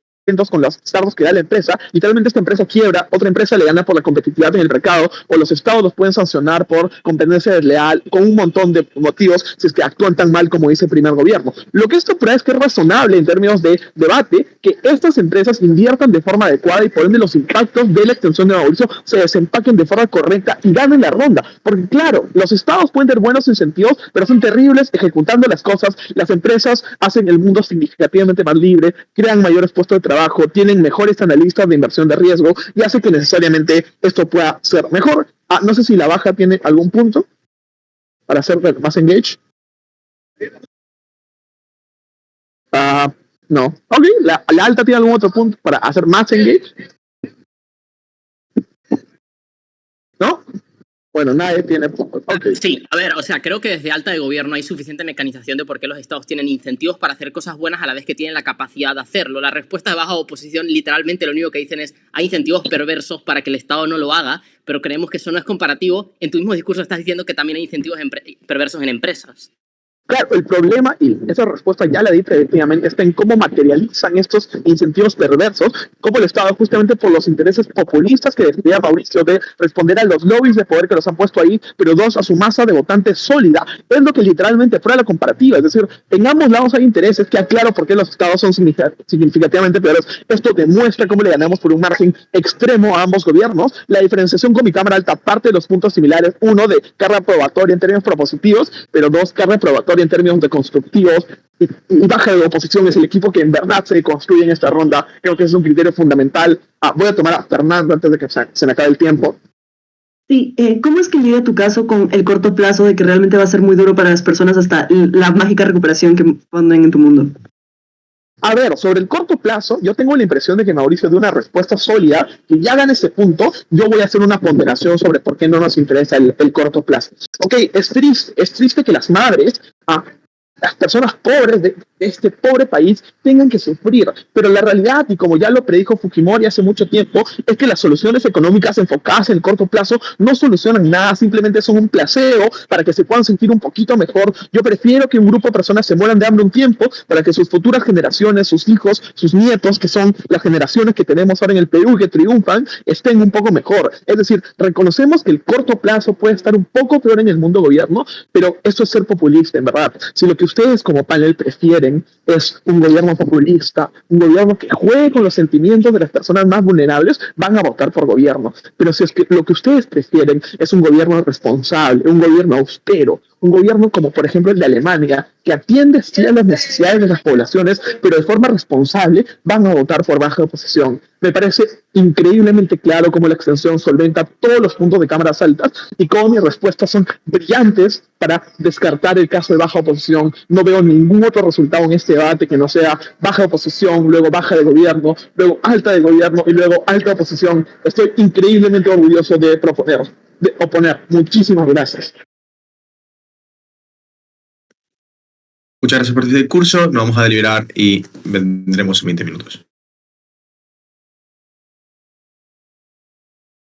con los estados que da la empresa, literalmente esta empresa quiebra, otra empresa le gana por la competitividad en el mercado, o los estados los pueden sancionar por competencia desleal, con un montón de motivos, si es que actúan tan mal como dice el primer gobierno. Lo que esto prueba es que es razonable en términos de debate que estas empresas inviertan de forma adecuada y por ende los impactos de la extensión de Mauricio se desempaquen de forma correcta y ganen la ronda. Porque claro, los estados pueden tener buenos incentivos, pero son terribles ejecutando las cosas. Las empresas hacen el mundo significativamente más libre, crean mayores puestos de trabajo, tienen mejores analistas de inversión de riesgo y hace que necesariamente esto pueda ser mejor. No sé si la baja tiene algún punto para hacer más engage. No. Ok, la alta tiene algún otro punto para hacer más engage. ¿No? Bueno, nadie tiene punto. Okay. Sí, a ver, o sea, creo que desde alta de gobierno hay suficiente mecanización de por qué los estados tienen incentivos para hacer cosas buenas a la vez que tienen la capacidad de hacerlo. La respuesta de baja oposición, literalmente lo único que dicen es hay incentivos perversos para que el estado no lo haga, pero creemos que eso no es comparativo. En tu mismo discurso estás diciendo que también hay incentivos perversos en empresas. Claro, el problema, y esa respuesta ya la di preventivamente, está en cómo materializan estos incentivos perversos, cómo el Estado, justamente por los intereses populistas que decía Mauricio, de responder a los lobbies de poder que los han puesto ahí, pero dos, a su masa de votantes sólida, es lo que literalmente prueba la comparativa. Es decir, en ambos lados hay intereses, que aclaro por qué los Estados son significativamente peores. Esto demuestra cómo le ganamos por un margen extremo a ambos gobiernos. La diferenciación con mi Cámara Alta parte de los puntos similares, uno, de carga probatoria en términos propositivos, pero dos, carga probatoria en términos de constructivos, y baja de oposición es el equipo que en verdad se construye en esta ronda. Creo que es un criterio fundamental. Voy a tomar a Fernando antes de que se me acabe el tiempo. Sí, ¿cómo es que lidia tu caso con el corto plazo de que realmente va a ser muy duro para las personas hasta la mágica recuperación que ponen en tu mundo? A ver, sobre el corto plazo, yo tengo la impresión de que Mauricio dio una respuesta sólida, que ya en ese punto yo voy a hacer una ponderación sobre por qué no nos interesa el corto plazo. Ok, es triste que las madres, las personas pobres de este pobre país tengan que sufrir, pero la realidad, y como ya lo predijo Fujimori hace mucho tiempo, es que las soluciones económicas enfocadas en el corto plazo no solucionan nada, simplemente son un placebo para que se puedan sentir un poquito mejor. Yo prefiero que un grupo de personas se mueran de hambre un tiempo para que sus futuras generaciones, sus hijos, sus nietos, que son las generaciones que tenemos ahora en el Perú que triunfan, estén un poco mejor. Es decir, reconocemos que el corto plazo puede estar un poco peor en el mundo gobierno, pero eso es ser populista, en verdad. Si lo que ustedes como panel prefieren es un gobierno populista, un gobierno que juegue con los sentimientos de las personas más vulnerables, van a votar por gobierno. Pero si es que lo que ustedes prefieren es un gobierno responsable, un gobierno austero, un gobierno como por ejemplo el de Alemania, que atiende sí a las necesidades de las poblaciones, pero de forma responsable, van a votar por baja oposición. Me parece increíblemente claro cómo la extensión solventa todos los puntos de cámaras altas y cómo mis respuestas son brillantes para descartar el caso de baja oposición. No veo ningún otro resultado en este debate que no sea baja oposición, luego baja de gobierno, luego alta de gobierno y luego alta oposición. Estoy increíblemente orgulloso de oponer. Muchísimas gracias. Muchas gracias por este discurso. Nos vamos a deliberar y vendremos en 20 minutos.